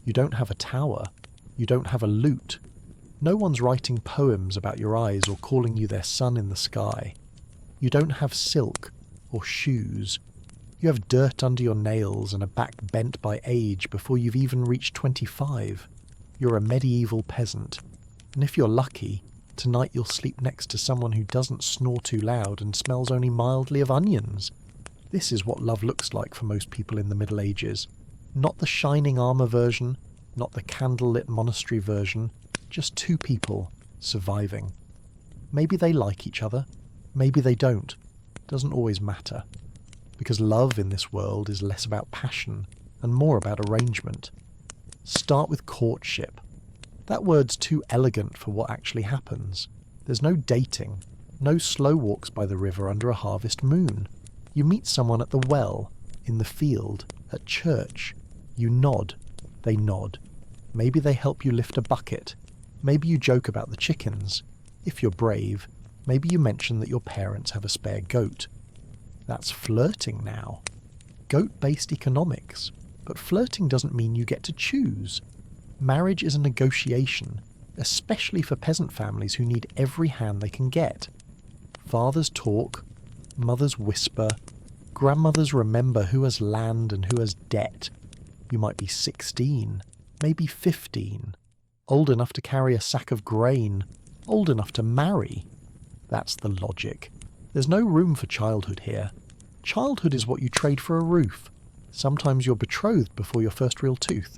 You don't have a tower. You don't have a lute. No one's writing poems about your eyes or calling you their sun in the sky. You don't have silk or shoes. You have dirt under your nails and a back bent by age before you've even reached 25. You're a medieval peasant. And if you're lucky, tonight you'll sleep next to someone who doesn't snore too loud and smells only mildly of onions. This is what love looks like for most people in the Middle Ages. Not the shining armour version, not the candlelit monastery version, just two people surviving. Maybe they like each other, maybe they don't. Doesn't always matter. Because love in this world is less about passion and more about arrangement. Start with courtship. That word's too elegant for what actually happens. There's no dating, no slow walks by the river under a harvest moon. You meet someone at the well, in the field, at church. You nod. They nod. Maybe they help you lift a bucket. Maybe you joke about the chickens. If you're brave, maybe you mention that your parents have a spare goat. That's flirting now. Goat-based economics. But flirting doesn't mean you get to choose. Marriage is a negotiation, especially for peasant families who need every hand they can get. Fathers talk, mothers whisper, grandmothers remember who has land and who has debt. You might be 16, maybe 15, old enough to carry a sack of grain, old enough to marry. That's the logic. There's no room for childhood here. Childhood is what you trade for a roof. Sometimes you're betrothed before your first real tooth.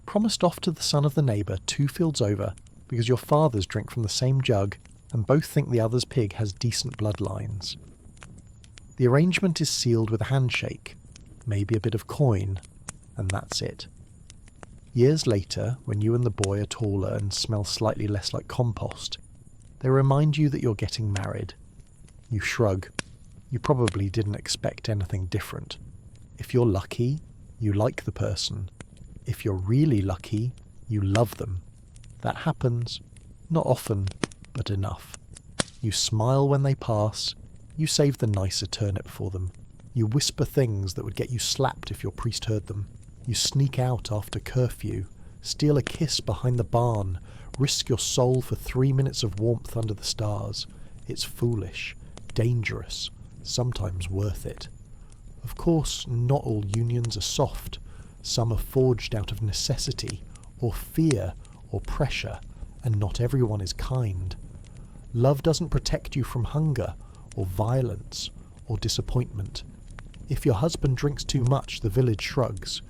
Promised off to the son of the neighbour 2 fields over because your fathers drink from the same jug and both think the other's pig has decent bloodlines. The arrangement is sealed with a handshake, maybe a bit of coin, and that's it. Years later, when you and the boy are taller and smell slightly less like compost, they remind you that you're getting married. You shrug. You probably didn't expect anything different. If you're lucky, you like the person. If you're really lucky, you love them. That happens. Not often, but enough. You smile when they pass, you save the nicer turnip for them. You whisper things that would get you slapped if your priest heard them. You sneak out after curfew, steal a kiss behind the barn, risk your soul for 3 minutes of warmth under the stars. It's foolish, dangerous, sometimes worth it. Of course, not all unions are soft. Some are forged out of necessity, or fear, or pressure, and not everyone is kind. Love doesn't protect you from hunger, or violence, or disappointment. If your husband drinks too much, the village shrugs.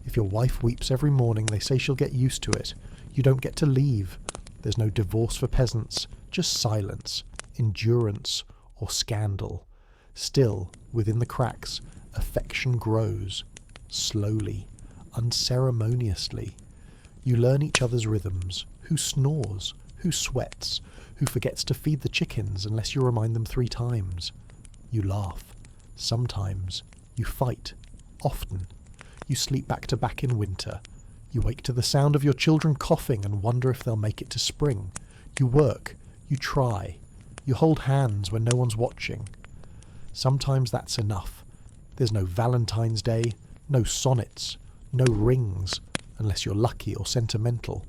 If your wife weeps every morning, they say she'll get used to it. You don't get to leave. There's no divorce for peasants, just silence, endurance, or scandal. Still, within the cracks, affection grows, slowly, unceremoniously. You learn each other's rhythms, who snores, who sweats, who forgets to feed the chickens unless you remind them 3 times. You laugh, sometimes. You fight, often. You sleep back to back in winter. You wake to the sound of your children coughing and wonder if they'll make it to spring. You work, you try. You hold hands when no one's watching. Sometimes that's enough. There's no Valentine's Day, no sonnets, no rings, unless you're lucky or sentimental.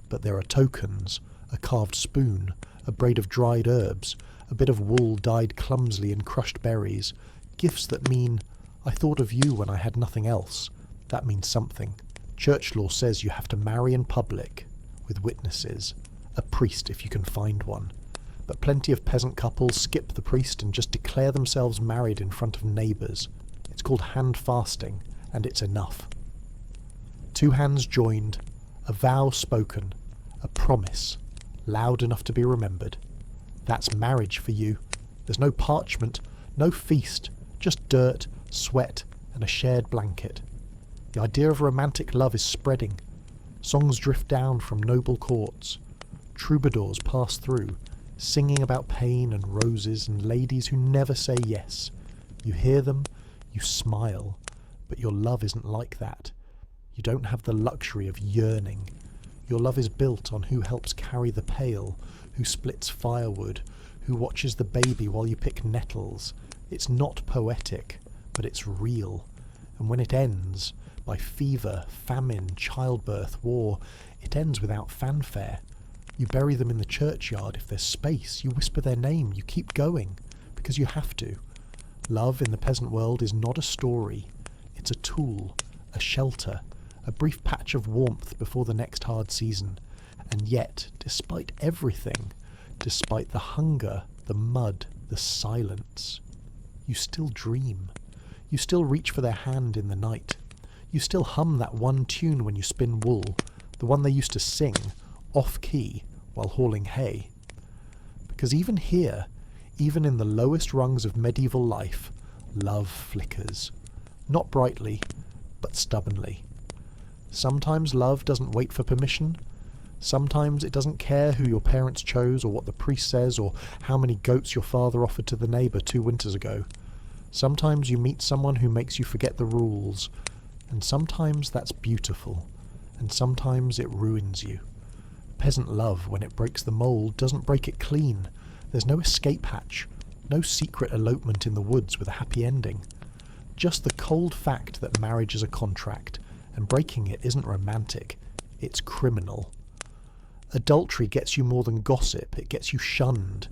But there are tokens, a carved spoon, a braid of dried herbs, a bit of wool dyed clumsily in crushed berries, gifts that mean, I thought of you when I had nothing else. That means something. Church law says you have to marry in public, with witnesses, a priest if you can find one. But plenty of peasant couples skip the priest and just declare themselves married in front of neighbours. It's called hand fasting, and it's enough. 2 hands joined, a vow spoken, a promise, loud enough to be remembered. That's marriage for you. There's no parchment, no feast, just dirt, sweat, and a shared blanket. The idea of romantic love is spreading. Songs drift down from noble courts. Troubadours pass through, singing about pain and roses and ladies who never say yes. You hear them, you smile, but your love isn't like that. You don't have the luxury of yearning. Your love is built on who helps carry the pail, who splits firewood, who watches the baby while you pick nettles. It's not poetic, but it's real. And when it ends, by fever, famine, childbirth, war, it ends without fanfare. You bury them in the churchyard if there's space. You whisper their name. You keep going, because you have to. Love in the peasant world is not a story. It's a tool, a shelter, a brief patch of warmth before the next hard season. And yet, despite everything, despite the hunger, the mud, the silence, you still dream. You still reach for their hand in the night. You still hum that one tune when you spin wool, the one they used to sing, off-key, while hauling hay. Because even here, even in the lowest rungs of medieval life, love flickers. Not brightly, but stubbornly. Sometimes love doesn't wait for permission. Sometimes it doesn't care who your parents chose or what the priest says or how many goats your father offered to the neighbour 2 winters ago. Sometimes you meet someone who makes you forget the rules. And sometimes that's beautiful. And sometimes it ruins you. Peasant love, when it breaks the mould, doesn't break it clean. There's no escape hatch. No secret elopement in the woods with a happy ending. Just the cold fact that marriage is a contract, and breaking it isn't romantic. It's criminal. Adultery gets you more than gossip. It gets you shunned,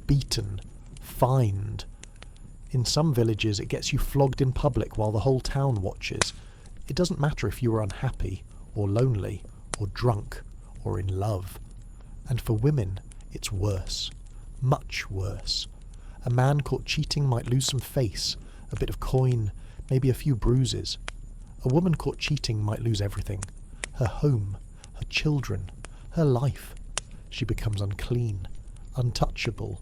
beaten, fined. In some villages it gets you flogged in public while the whole town watches. It doesn't matter if you are unhappy, or lonely, or drunk, or in love. And for women, it's worse. Much worse. A man caught cheating might lose some face, a bit of coin, maybe a few bruises. A woman caught cheating might lose everything. Her home, her children, her life. She becomes unclean, untouchable.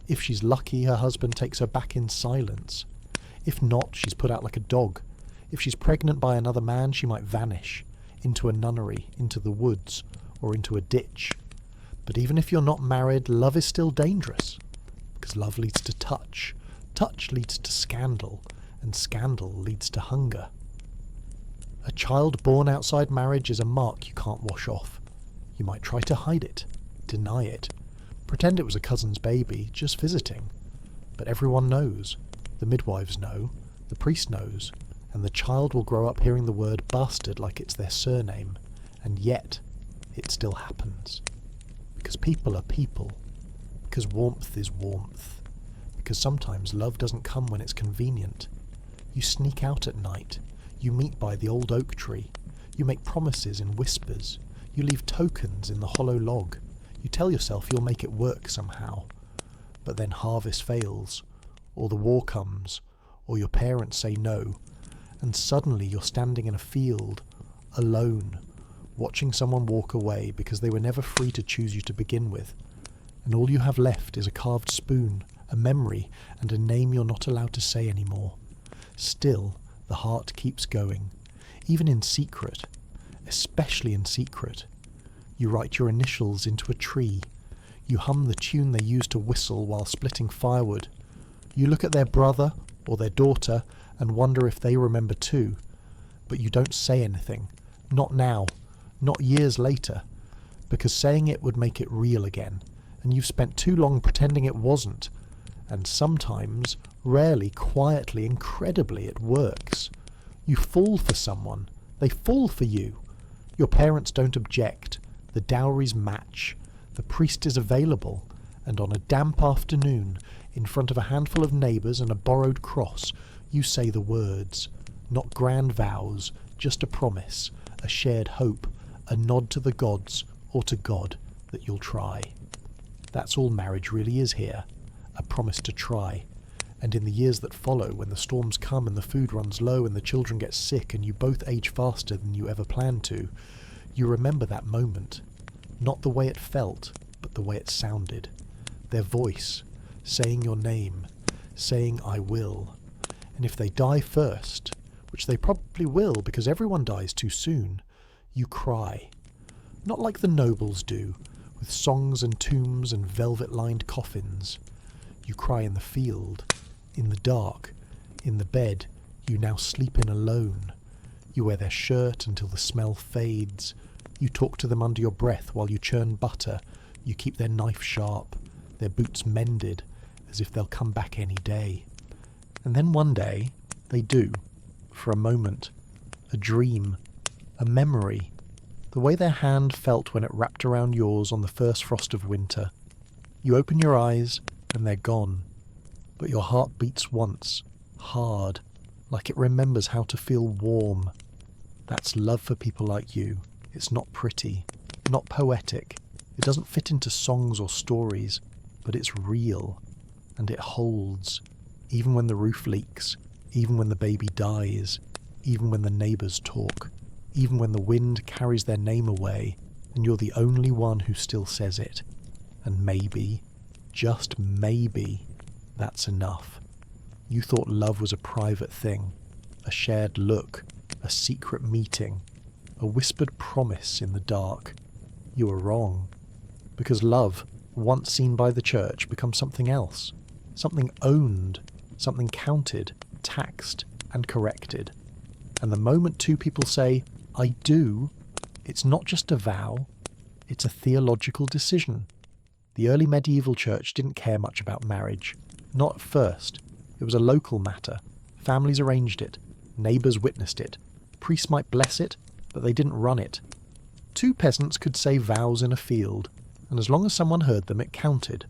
If she's lucky, her husband takes her back in silence. If not, she's put out like a dog. If she's pregnant by another man, she might vanish, into a nunnery, into the woods, or into a ditch. But even if you're not married, love is still dangerous. Because love leads to touch. Touch leads to scandal. And scandal leads to hunger. A child born outside marriage is a mark you can't wash off. You might try to hide it, deny it, Pretend it was a cousin's baby, just visiting. But everyone knows. The midwives know, the priest knows, and the child will grow up hearing the word bastard like it's their surname. And yet, it still happens. Because people are people. Because warmth is warmth. Because sometimes love doesn't come when it's convenient. You sneak out at night. You meet by the old oak tree. You make promises in whispers. You leave tokens in the hollow log. You tell yourself you'll make it work somehow. But then harvest fails, or the war comes, or your parents say no, and suddenly you're standing in a field, alone, watching someone walk away because they were never free to choose you to begin with, and all you have left is a carved spoon, a memory, and a name you're not allowed to say anymore. Still, the heart keeps going, even in secret, especially in secret. You write your initials into a tree. You hum the tune they used to whistle while splitting firewood. You look at their brother or their daughter and wonder if they remember too. But you don't say anything. Not now. Not years later. Because saying it would make it real again. And you've spent too long pretending it wasn't. And sometimes, rarely, quietly, incredibly, it works. You fall for someone. They fall for you. Your parents don't object. The dowries match. The priest is available. And on a damp afternoon, in front of a handful of neighbours and a borrowed cross, you say the words. Not grand vows, just a promise, a shared hope, a nod to the gods, or to God, that you'll try. That's all marriage really is here. A promise to try. And in the years that follow, when the storms come and the food runs low and the children get sick and you both age faster than you ever planned to, you remember that moment. Not the way it felt, but the way it sounded. Their voice, saying your name, saying I will. And if they die first, which they probably will because everyone dies too soon, you cry. Not like the nobles do, with songs and tombs and velvet-lined coffins. You cry in the field, in the dark, in the bed you now sleep in alone. You wear their shirt until the smell fades. You talk to them under your breath while you churn butter. You keep their knife sharp, their boots mended, as if they'll come back any day. And then one day, they do. For a moment. A dream. A memory. The way their hand felt when it wrapped around yours on the first frost of winter. You open your eyes, and they're gone. But your heart beats once. Hard. Like it remembers how to feel warm. That's love for people like you. It's not pretty, not poetic. It doesn't fit into songs or stories, but it's real. And it holds, even when the roof leaks, even when the baby dies, even when the neighbours talk, even when the wind carries their name away, and you're the only one who still says it. And maybe, just maybe, that's enough. You thought love was a private thing, a shared look, a secret meeting, a whispered promise in the dark. You were wrong. Because love, once seen by the church, becomes something else. Something owned, something counted, taxed, and corrected. And the moment two people say, I do, it's not just a vow, it's a theological decision. The early medieval church didn't care much about marriage. Not at first. It was a local matter. Families arranged it. Neighbours witnessed it. Priests might bless it, but they didn't run it. Two peasants could say vows in a field, and as long as someone heard them, it counted.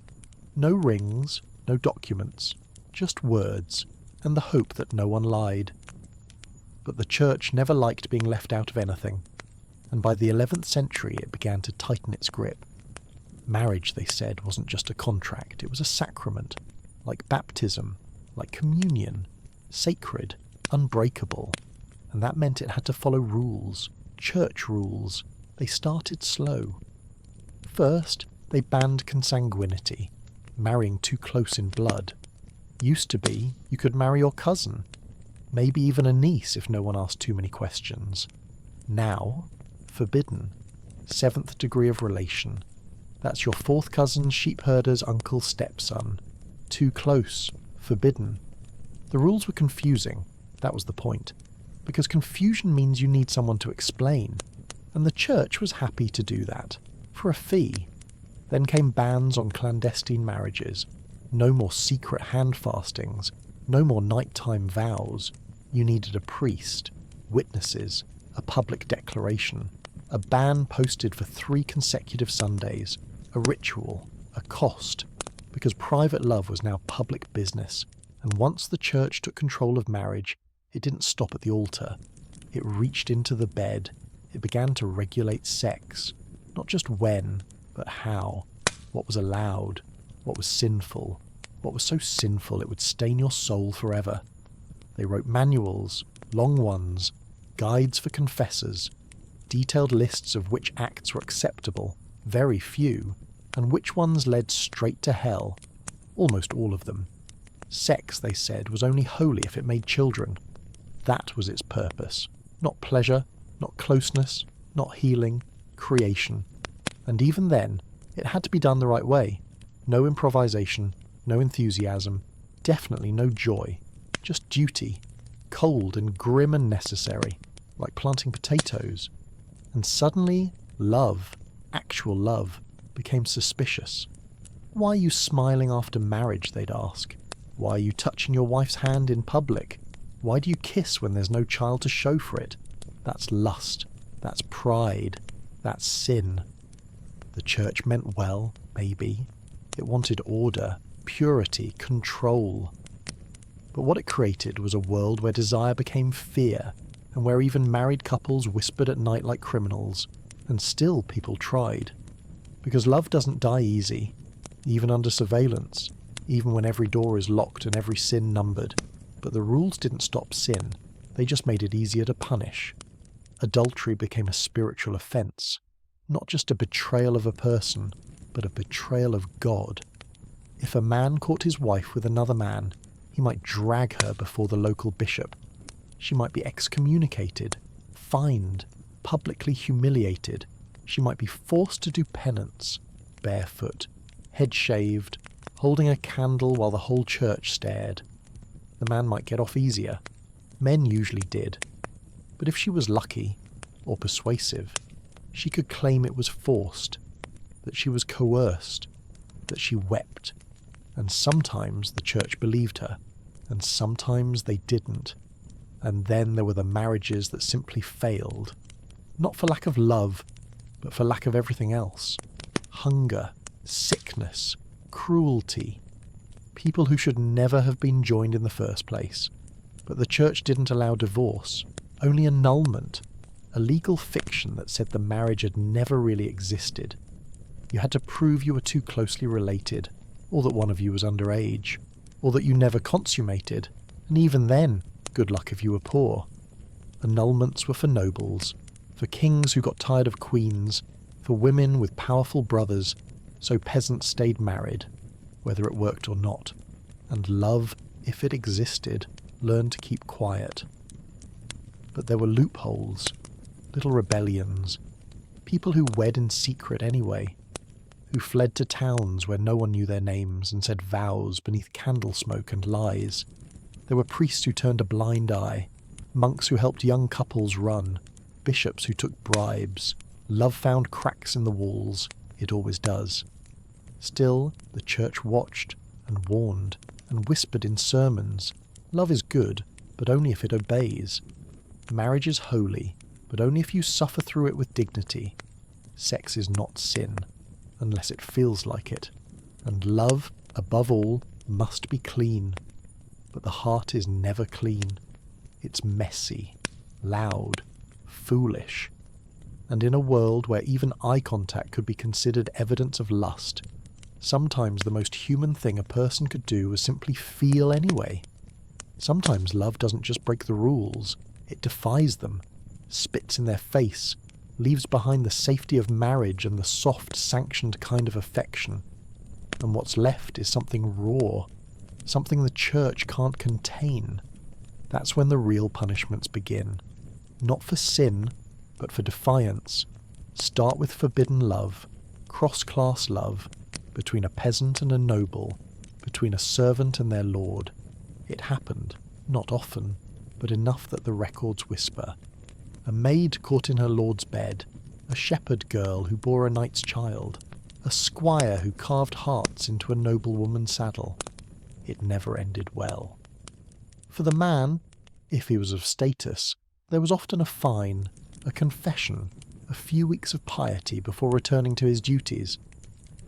No rings, no documents, just words, and the hope that no one lied. But the church never liked being left out of anything, and by the 11th century it began to tighten its grip. Marriage, they said, wasn't just a contract, it was a sacrament, like baptism, like communion, sacred, unbreakable, and that meant it had to follow rules, church rules. They started slow. First, they banned consanguinity, marrying too close in blood. Used to be, you could marry your cousin, maybe even a niece if no one asked too many questions. Now, forbidden. 7th degree of relation. That's your 4th cousin, sheep herder's uncle's stepson. Too close, forbidden. The rules were confusing, that was the point. Because confusion means you need someone to explain. And the church was happy to do that, for a fee. Then came bans on clandestine marriages. No more secret hand-fastings. No more nighttime vows. You needed a priest, witnesses, a public declaration, a ban posted for 3 consecutive Sundays, a ritual, a cost, because private love was now public business, and once the church took control of marriage, it didn't stop at the altar. It reached into the bed. It began to regulate sex, not just when, but how, what was allowed, what was sinful, what was so sinful it would stain your soul forever. They wrote manuals, long ones, guides for confessors, detailed lists of which acts were acceptable, very few, and which ones led straight to hell, almost all of them. Sex, they said, was only holy if it made children. That was its purpose. Not pleasure, not closeness, not healing, creation. And even then, it had to be done the right way. No improvisation, no enthusiasm, definitely no joy. Just duty, cold and grim and necessary, like planting potatoes. And suddenly, love, actual love, became suspicious. Why are you smiling after marriage, they'd ask. Why are you touching your wife's hand in public? Why do you kiss when there's no child to show for it? That's lust. That's pride. That's sin. The church meant well, maybe. It wanted order, purity, control. But what it created was a world where desire became fear, and where even married couples whispered at night like criminals, and still people tried. Because love doesn't die easy, even under surveillance, even when every door is locked and every sin numbered. But the rules didn't stop sin, they just made it easier to punish. Adultery became a spiritual offence, not just a betrayal of a person, but a betrayal of God. If a man caught his wife with another man, he might drag her before the local bishop. She might be excommunicated, fined, publicly humiliated. She might be forced to do penance, barefoot, head shaved, holding a candle while the whole church stared. The man might get off easier. Men usually did. But if she was lucky, or persuasive, she could claim it was forced, that she was coerced, that she wept. And sometimes the church believed her, and sometimes they didn't. And then there were the marriages that simply failed. Not for lack of love, but for lack of everything else. Hunger, sickness, cruelty. People who should never have been joined in the first place. But the church didn't allow divorce, only annulment, a legal fiction that said the marriage had never really existed. You had to prove you were too closely related, or that one of you was underage, or that you never consummated, and even then, good luck if you were poor. Annulments were for nobles, for kings who got tired of queens, for women with powerful brothers, so peasants stayed married, whether it worked or not. And love, if it existed, learned to keep quiet. But there were loopholes, little rebellions, people who wed in secret anyway, who fled to towns where no one knew their names and said vows beneath candle smoke and lies. There were priests who turned a blind eye, monks who helped young couples run, bishops who took bribes. Love found cracks in the walls, it always does. Still, the church watched and warned and whispered in sermons. Love is good, but only if it obeys. Marriage is holy, but only if you suffer through it with dignity. Sex is not sin, unless it feels like it. And love, above all, must be clean. But the heart is never clean. It's messy, loud, foolish. And in a world where even eye contact could be considered evidence of lust, sometimes the most human thing a person could do was simply feel anyway. Sometimes love doesn't just break the rules, it defies them, spits in their face, leaves behind the safety of marriage and the soft, sanctioned kind of affection. And what's left is something raw, something the church can't contain. That's when the real punishments begin. Not for sin, but for defiance. Start with forbidden love, cross-class love, between a peasant and a noble, between a servant and their lord. It happened, not often, but enough that the records whisper. A maid caught in her lord's bed, a shepherd girl who bore a knight's child, A squire who carved hearts into a noblewoman's saddle. It never ended well. For the man, if he was of status, there was often a fine, a confession, a few weeks of piety before returning to his duties.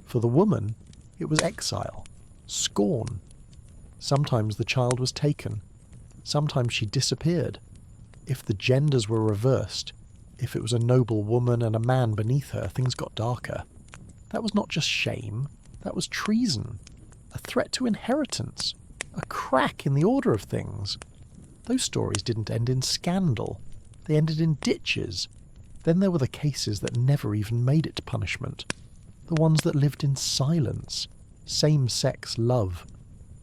For the woman, it was exile, scorn. Sometimes the child was taken. Sometimes she disappeared. If the genders were reversed, if it was a noble woman and a man beneath her, things got darker. That was not just shame, that was treason, a threat to inheritance, a crack in the order of things. Those stories didn't end in scandal, they ended in ditches. Then there were the cases that never even made it to punishment, the ones that lived in silence, same-sex love,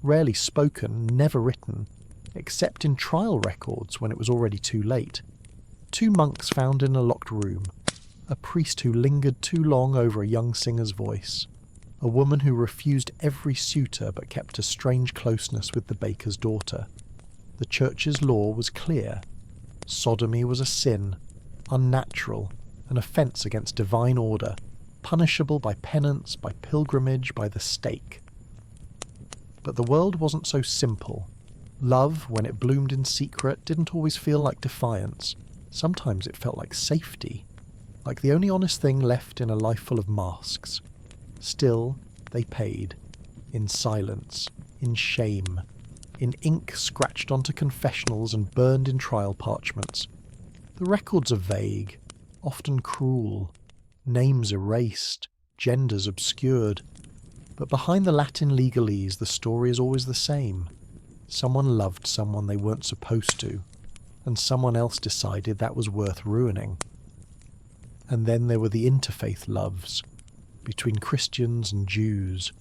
rarely spoken, never written, except in trial records when it was already too late. 2 monks found in a locked room, a priest who lingered too long over a young singer's voice, a woman who refused every suitor but kept a strange closeness with the baker's daughter. The church's law was clear. Sodomy was a sin, unnatural, an offence against divine order, punishable by penance, by pilgrimage, by the stake. But the world wasn't so simple. Love, when it bloomed in secret, didn't always feel like defiance. Sometimes it felt like safety, like the only honest thing left in a life full of masks. Still, they paid, in silence, in shame, in ink scratched onto confessionals and burned in trial parchments. The records are vague, often cruel, names erased, genders obscured. But behind the Latin legalese, the story is always the same. Someone loved someone they weren't supposed to, and someone else decided that was worth ruining. And then there were the interfaith loves, between Christians and Jews,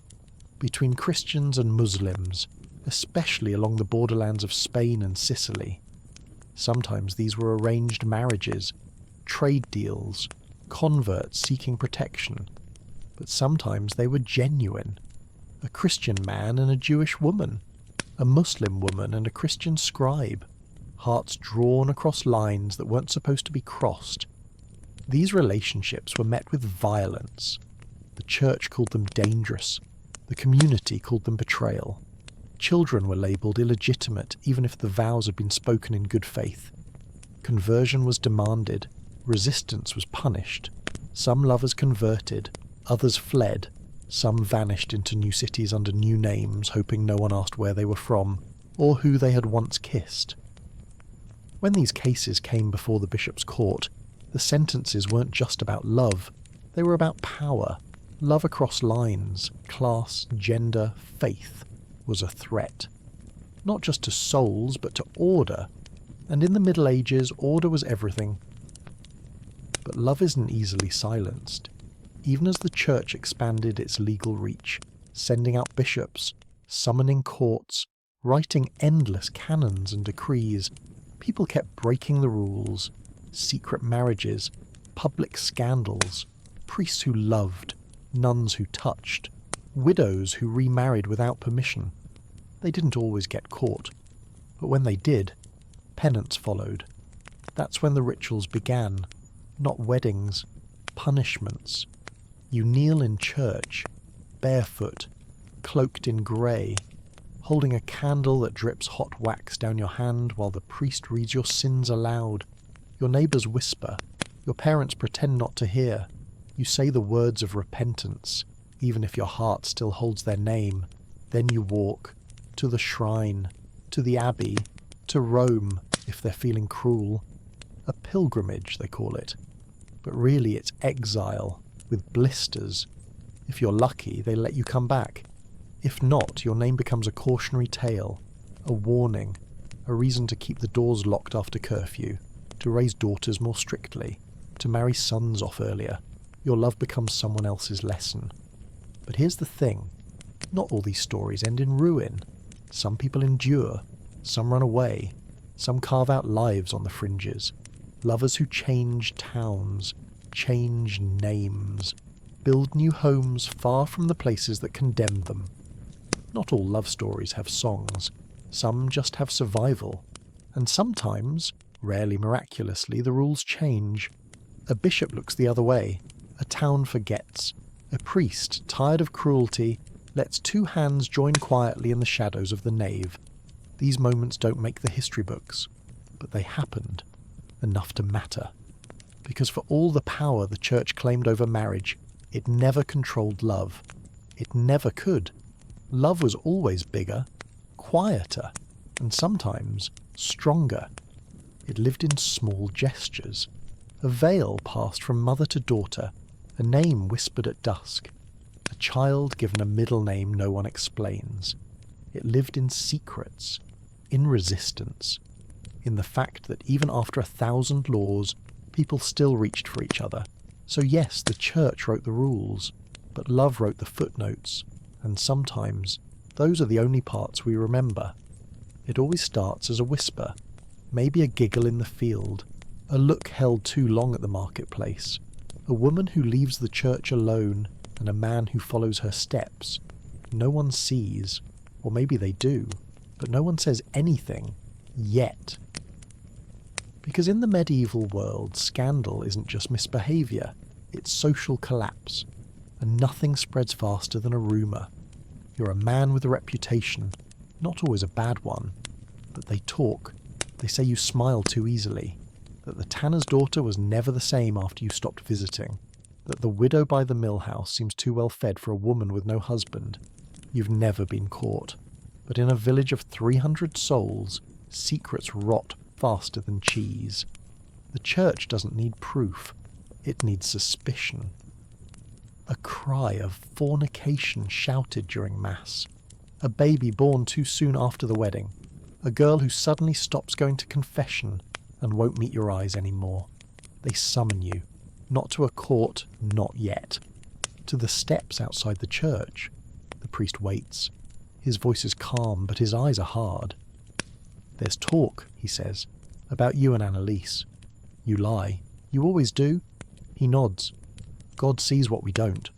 between Christians and Muslims, especially along the borderlands of Spain and Sicily. Sometimes these were arranged marriages, trade deals, converts seeking protection, but sometimes they were genuine. A Christian man and a Jewish woman, a Muslim woman and a Christian scribe, hearts drawn across lines that weren't supposed to be crossed. These relationships were met with violence. The church called them dangerous. The community called them betrayal. Children were labelled illegitimate even if the vows had been spoken in good faith. Conversion was demanded. Resistance was punished. Some lovers converted. Others fled. Some vanished into new cities under new names, hoping no one asked where they were from or who they had once kissed. When these cases came before the bishop's court, the sentences weren't just about love. They were about power. Love across lines, class, gender, faith was a threat. Not just to souls, but to order. And in the Middle Ages, order was everything. But love isn't easily silenced. Even as the church expanded its legal reach, sending out bishops, summoning courts, writing endless canons and decrees, people kept breaking the rules. Secret marriages, public scandals, priests who loved, nuns who touched, widows who remarried without permission. They didn't always get caught, but when they did, penance followed. That's when the rituals began, not weddings, punishments. You kneel in church, barefoot, cloaked in grey, holding a candle that drips hot wax down your hand while the priest reads your sins aloud. Your neighbours whisper, your parents pretend not to hear. You say the words of repentance, even if your heart still holds their name. Then you walk, to the shrine, to the abbey, to Rome, if they're feeling cruel. A pilgrimage, they call it. But really it's exile, with blisters. If you're lucky, they let you come back. If not, your name becomes a cautionary tale, a warning, a reason to keep the doors locked after curfew, to raise daughters more strictly, to marry sons off earlier. Your love becomes someone else's lesson. But here's the thing. Not all these stories end in ruin. Some people endure. Some run away. Some carve out lives on the fringes. Lovers who change towns, change names, build new homes far from the places that condemned them. Not all love stories have songs. Some just have survival. And sometimes, rarely miraculously, the rules change. A bishop looks the other way. A town forgets. A priest, tired of cruelty, lets two hands join quietly in the shadows of the nave. These moments don't make the history books, but they happened, enough to matter. Because for all the power the church claimed over marriage, it never controlled love. It never could. Love was always bigger, quieter, and sometimes stronger. It lived in small gestures. A veil passed from mother to daughter, a name whispered at dusk, a child given a middle name no one explains. It lived in secrets, in resistance, in the fact that even after 1,000 laws, people still reached for each other. So yes, the church wrote the rules, but love wrote the footnotes, and sometimes those are the only parts we remember. It always starts as a whisper, maybe a giggle in the field, a look held too long at the marketplace, a woman who leaves the church alone, and a man who follows her steps. No one sees, or maybe they do, but no one says anything, yet. Because in the medieval world, scandal isn't just misbehaviour, it's social collapse, and nothing spreads faster than a rumour. You're a man with a reputation, not always a bad one, but they talk. They say you smile too easily, that the tanner's daughter was never the same after you stopped visiting, that the widow by the mill house seems too well fed for a woman with no husband. You've never been caught. But in a village of 300 souls, secrets rot faster than cheese. The church doesn't need proof. It needs suspicion. A cry of fornication shouted during Mass. A baby born too soon after the wedding. A girl who suddenly stops going to confession and won't meet your eyes anymore. They summon you. Not to a court, not yet. To the steps outside the church. The priest waits. His voice is calm, but his eyes are hard. "There's talk," he says, "about you and Annalise. You lie. You always do." He nods. God sees what we don't.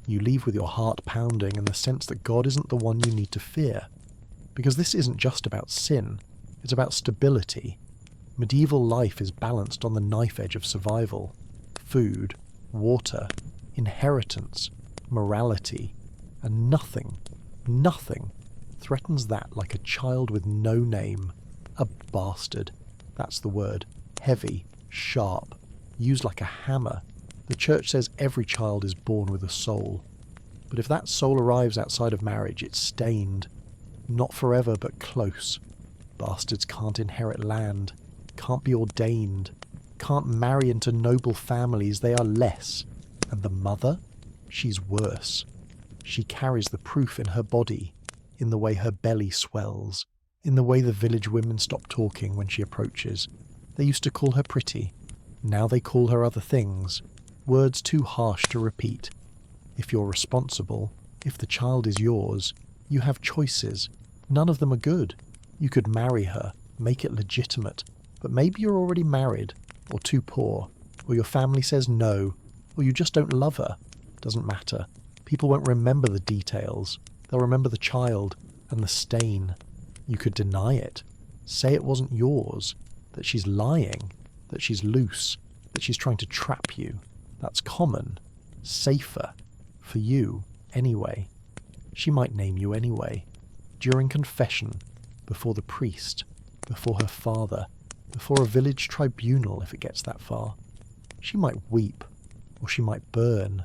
You leave with your heart pounding and the sense that God isn't the one you need to fear. Because this isn't just about sin. It's about stability. Medieval life is balanced on the knife edge of survival. Food, water, inheritance, morality, and nothing threatens that like a child with no name. A bastard. That's the word. Heavy, sharp, used like a hammer. The church says every child is born with a soul. But if that soul arrives outside of marriage, it's stained. Not forever, but close. Bastards can't inherit land, can't be ordained, can't marry into noble families. They are less. And the mother? She's worse. She carries the proof in her body, in the way her belly swells, in the way the village women stop talking when she approaches. They used to call her pretty. Now they call her other things, words too harsh to repeat. If you're responsible, if the child is yours, you have choices. None of them are good. You could marry her, make it legitimate, but maybe you're already married, or too poor, or your family says no, or you just don't love her. Doesn't matter. People won't remember the details. They'll remember the child and the stain. You could deny it. Say it wasn't yours, that she's lying, that she's loose, that she's trying to trap you. That's common. Safer. For you, anyway. She might name you anyway. During confession, before the priest, before her father, before a village tribunal if it gets that far. She might weep, or she might burn.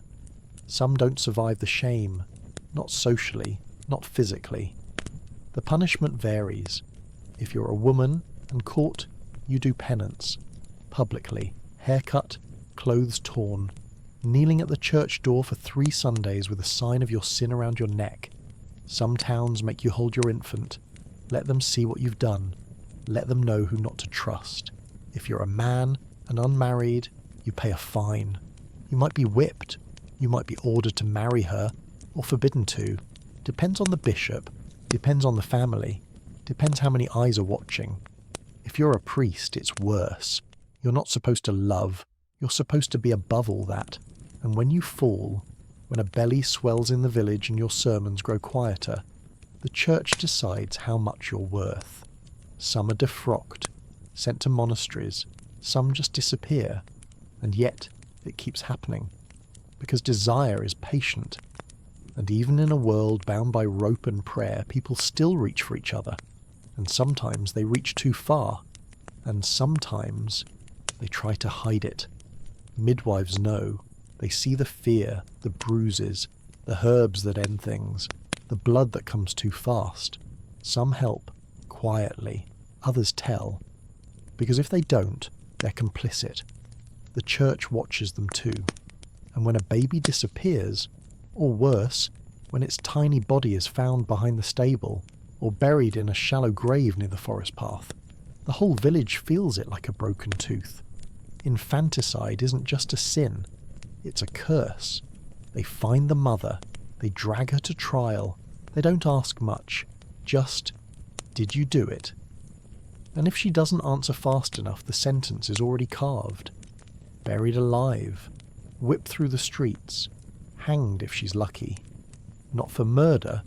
Some don't survive the shame, not socially, not physically. The punishment varies. If you're a woman and caught, you do penance. Publicly, haircut, clothes torn, kneeling at the church door for 3 Sundays with a sign of your sin around your neck. Some towns make you hold your infant. Let them see what you've done. Let them know who not to trust. If you're a man and unmarried, you pay a fine. You might be whipped. You might be ordered to marry her, or forbidden to. Depends on the bishop. Depends on the family. Depends how many eyes are watching. If you're a priest, it's worse. You're not supposed to love. You're supposed to be above all that. And when you fall, when a belly swells in the village and your sermons grow quieter, the church decides how much you're worth. Some are defrocked, sent to monasteries. Some just disappear. And yet, it keeps happening. because desire is patient. And even in a world bound by rope and prayer, people still reach for each other. And sometimes they reach too far. And sometimes they try to hide it. Midwives know. They see the fear, the bruises, the herbs that end things, the blood that comes too fast. Some help, quietly. Others tell. Because if they don't, they're complicit. The church watches them too. And when a baby disappears, or worse, when its tiny body is found behind the stable, or buried in a shallow grave near the forest path, the whole village feels it like a broken tooth. Infanticide isn't just a sin, it's a curse. They find the mother, they drag her to trial, they don't ask much, just, did you do it? And if she doesn't answer fast enough, the sentence is already carved. Buried alive, whipped through the streets, hanged if she's lucky. Not for murder,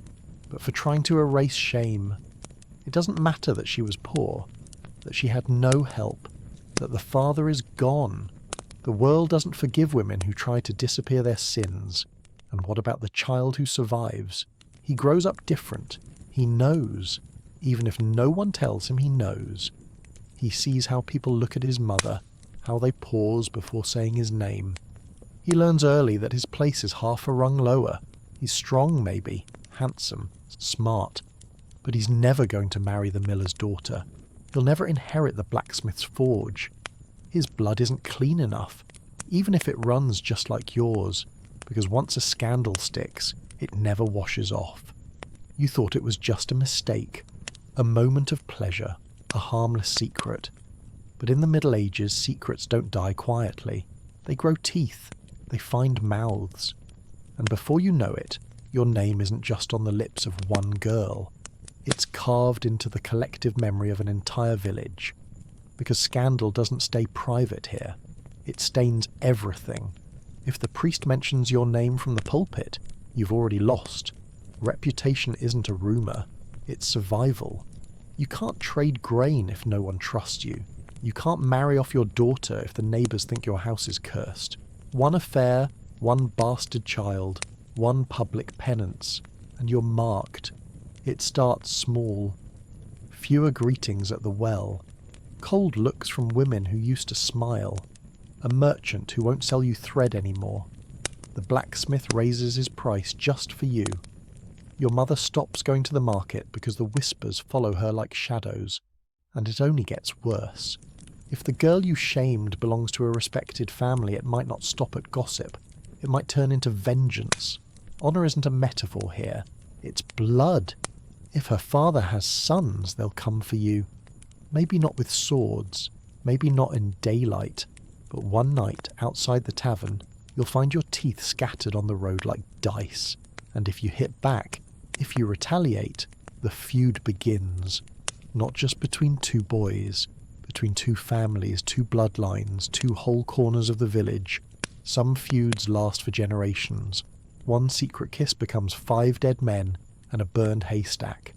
but for trying to erase shame. It doesn't matter that she was poor, that she had no help, that the father is gone. The world doesn't forgive women who try to disappear their sins. And what about the child who survives? He grows up different. He knows. Even if no one tells him, he knows. He sees how people look at his mother, how they pause before saying his name. He learns early that his place is half a rung lower. He's strong, maybe, handsome, smart, but he's never going to marry the miller's daughter. He'll never inherit the blacksmith's forge. His blood isn't clean enough, even if it runs just like yours, because once a scandal sticks, it never washes off. You thought it was just a mistake, a moment of pleasure, a harmless secret. But in the Middle Ages, secrets don't die quietly. They grow teeth, they find mouths. And before you know it, your name isn't just on the lips of one girl. It's carved into the collective memory of an entire village. Because scandal doesn't stay private here. It stains everything. If the priest mentions your name from the pulpit, you've already lost. Reputation isn't a rumour, it's survival. You can't trade grain if no one trusts you. You can't marry off your daughter if the neighbours think your house is cursed. One affair, one bastard child, one public penance, and you're marked. It starts small. Fewer greetings at the well. Cold looks from women who used to smile. A merchant who won't sell you thread anymore. The blacksmith raises his price just for you. Your mother stops going to the market because the whispers follow her like shadows. And it only gets worse. If the girl you shamed belongs to a respected family, it might not stop at gossip. It might turn into vengeance. Honour isn't a metaphor here. It's blood. If her father has sons, they'll come for you. Maybe not with swords, maybe not in daylight, but one night outside the tavern, you'll find your teeth scattered on the road like dice. And if you hit back, if you retaliate, the feud begins. Not just between two boys, between two families, two bloodlines, two whole corners of the village. Some feuds last for generations. One secret kiss becomes 5 dead men and a burned haystack.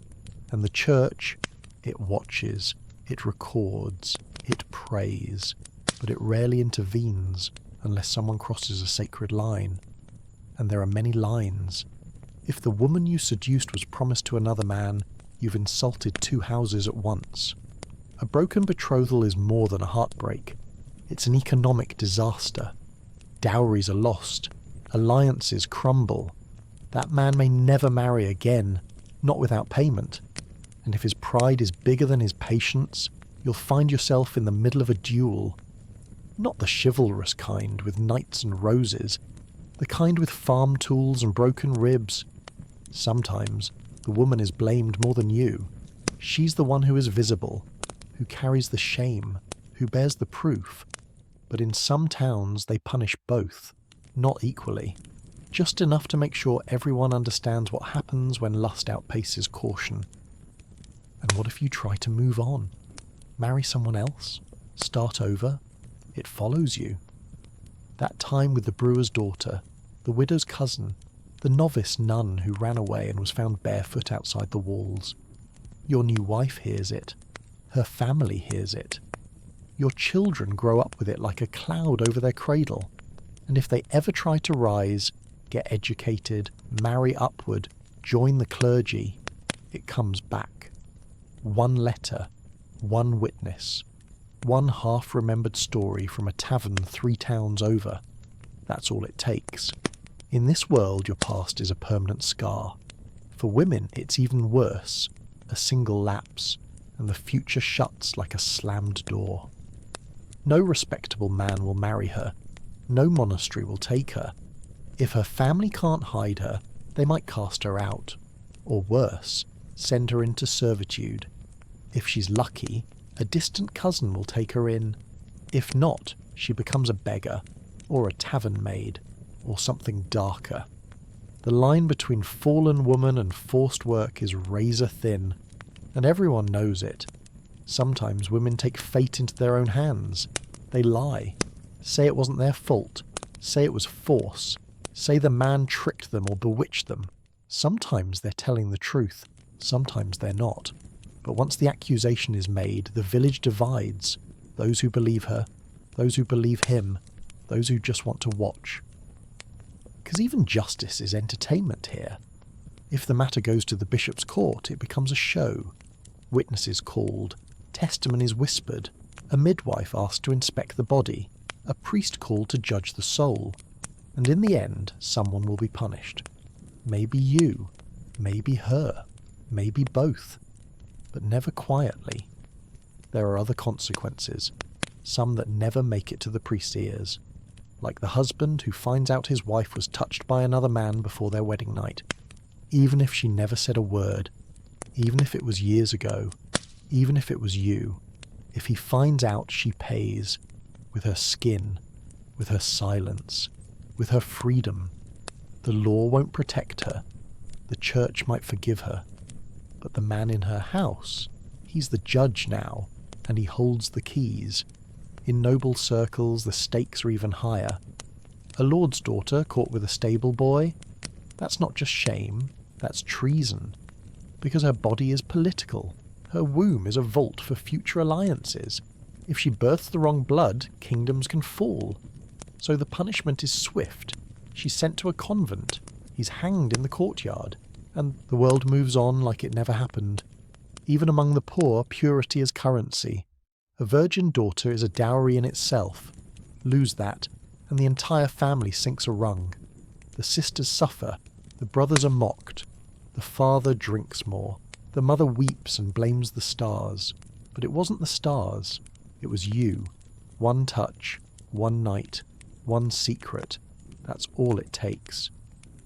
And the church, it watches, it records, it prays, but it rarely intervenes unless someone crosses a sacred line. And there are many lines. If the woman you seduced was promised to another man, you've insulted 2 houses at once. A broken betrothal is more than a heartbreak. It's an economic disaster. Dowries are lost. Alliances crumble. That man may never marry again, not without payment. And if his pride is bigger than his patience, you'll find yourself in the middle of a duel. Not the chivalrous kind with knights and roses, the kind with farm tools and broken ribs. Sometimes the woman is blamed more than you. She's the one who is visible, who carries the shame, who bears the proof. But in some towns they punish both, not equally. Just enough to make sure everyone understands what happens when lust outpaces caution. And what if you try to move on? Marry someone else? Start over? It follows you. That time with the brewer's daughter, the widow's cousin, the novice nun who ran away and was found barefoot outside the walls. Your new wife hears it. Her family hears it. Your children grow up with it like a cloud over their cradle. And if they ever try to rise, get educated, marry upward, join the clergy, it comes back. One letter, one witness, one half-remembered story from a tavern 3 towns over. That's all it takes. In this world, your past is a permanent scar. For women, it's even worse. A single lapse, and the future shuts like a slammed door. No respectable man will marry her. No monastery will take her. If her family can't hide her, they might cast her out. Or worse, send her into servitude. If she's lucky, a distant cousin will take her in. If not, she becomes a beggar, or a tavern maid, or something darker. The line between fallen woman and forced work is razor thin, and everyone knows it. Sometimes women take fate into their own hands. They lie, say it wasn't their fault, say it was force, say the man tricked them or bewitched them. Sometimes they're telling the truth, sometimes they're not. But once the accusation is made, the village divides. Those who believe her, those who believe him, those who just want to watch. Because even justice is entertainment here. If the matter goes to the bishop's court, it becomes a show. Witnesses called, testimonies whispered, a midwife asked to inspect the body, a priest called to judge the soul. And in the end, someone will be punished. Maybe you, maybe her, maybe both. But never quietly. There are other consequences, some that never make it to the priest's ears. Like the husband who finds out his wife was touched by another man before their wedding night. Even if she never said a word, even if it was years ago, even if it was you, if he finds out, she pays, with her skin, with her silence, with her freedom. The law won't protect her, the church might forgive her, but the man in her house, he's the judge now, and he holds the keys. In noble circles, the stakes are even higher. A lord's daughter caught with a stable boy? That's not just shame, that's treason. Because her body is political. Her womb is a vault for future alliances. If she births the wrong blood, kingdoms can fall. So the punishment is swift. She's sent to a convent. He's hanged in the courtyard. And the world moves on like it never happened. Even among the poor, purity is currency. A virgin daughter is a dowry in itself. Lose that, and the entire family sinks a rung. The sisters suffer, the brothers are mocked. The father drinks more. The mother weeps and blames the stars. But it wasn't the stars, it was you. One touch, one night, one secret. That's all it takes.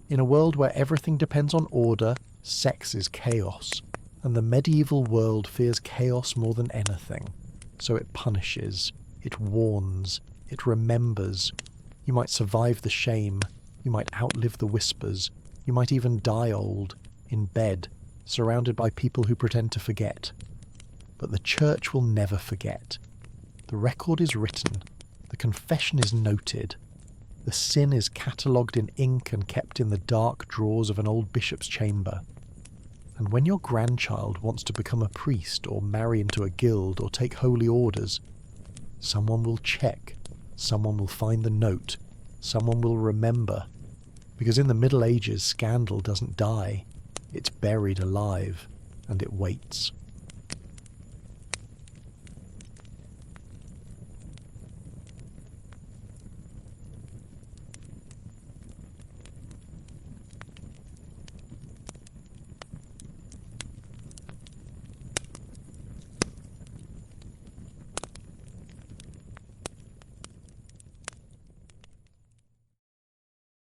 In a world where everything depends on order, sex is chaos. And the medieval world fears chaos more than anything. So it punishes, it warns, it remembers. You might survive the shame, you might outlive the whispers, you might even die old, in bed, surrounded by people who pretend to forget. But the church will never forget. The record is written, the confession is noted, the sin is catalogued in ink and kept in the dark drawers of an old bishop's chamber. And when your grandchild wants to become a priest or marry into a guild or take holy orders, someone will check, someone will find the note, someone will remember. Because in the Middle Ages, scandal doesn't die, it's buried alive, and it waits.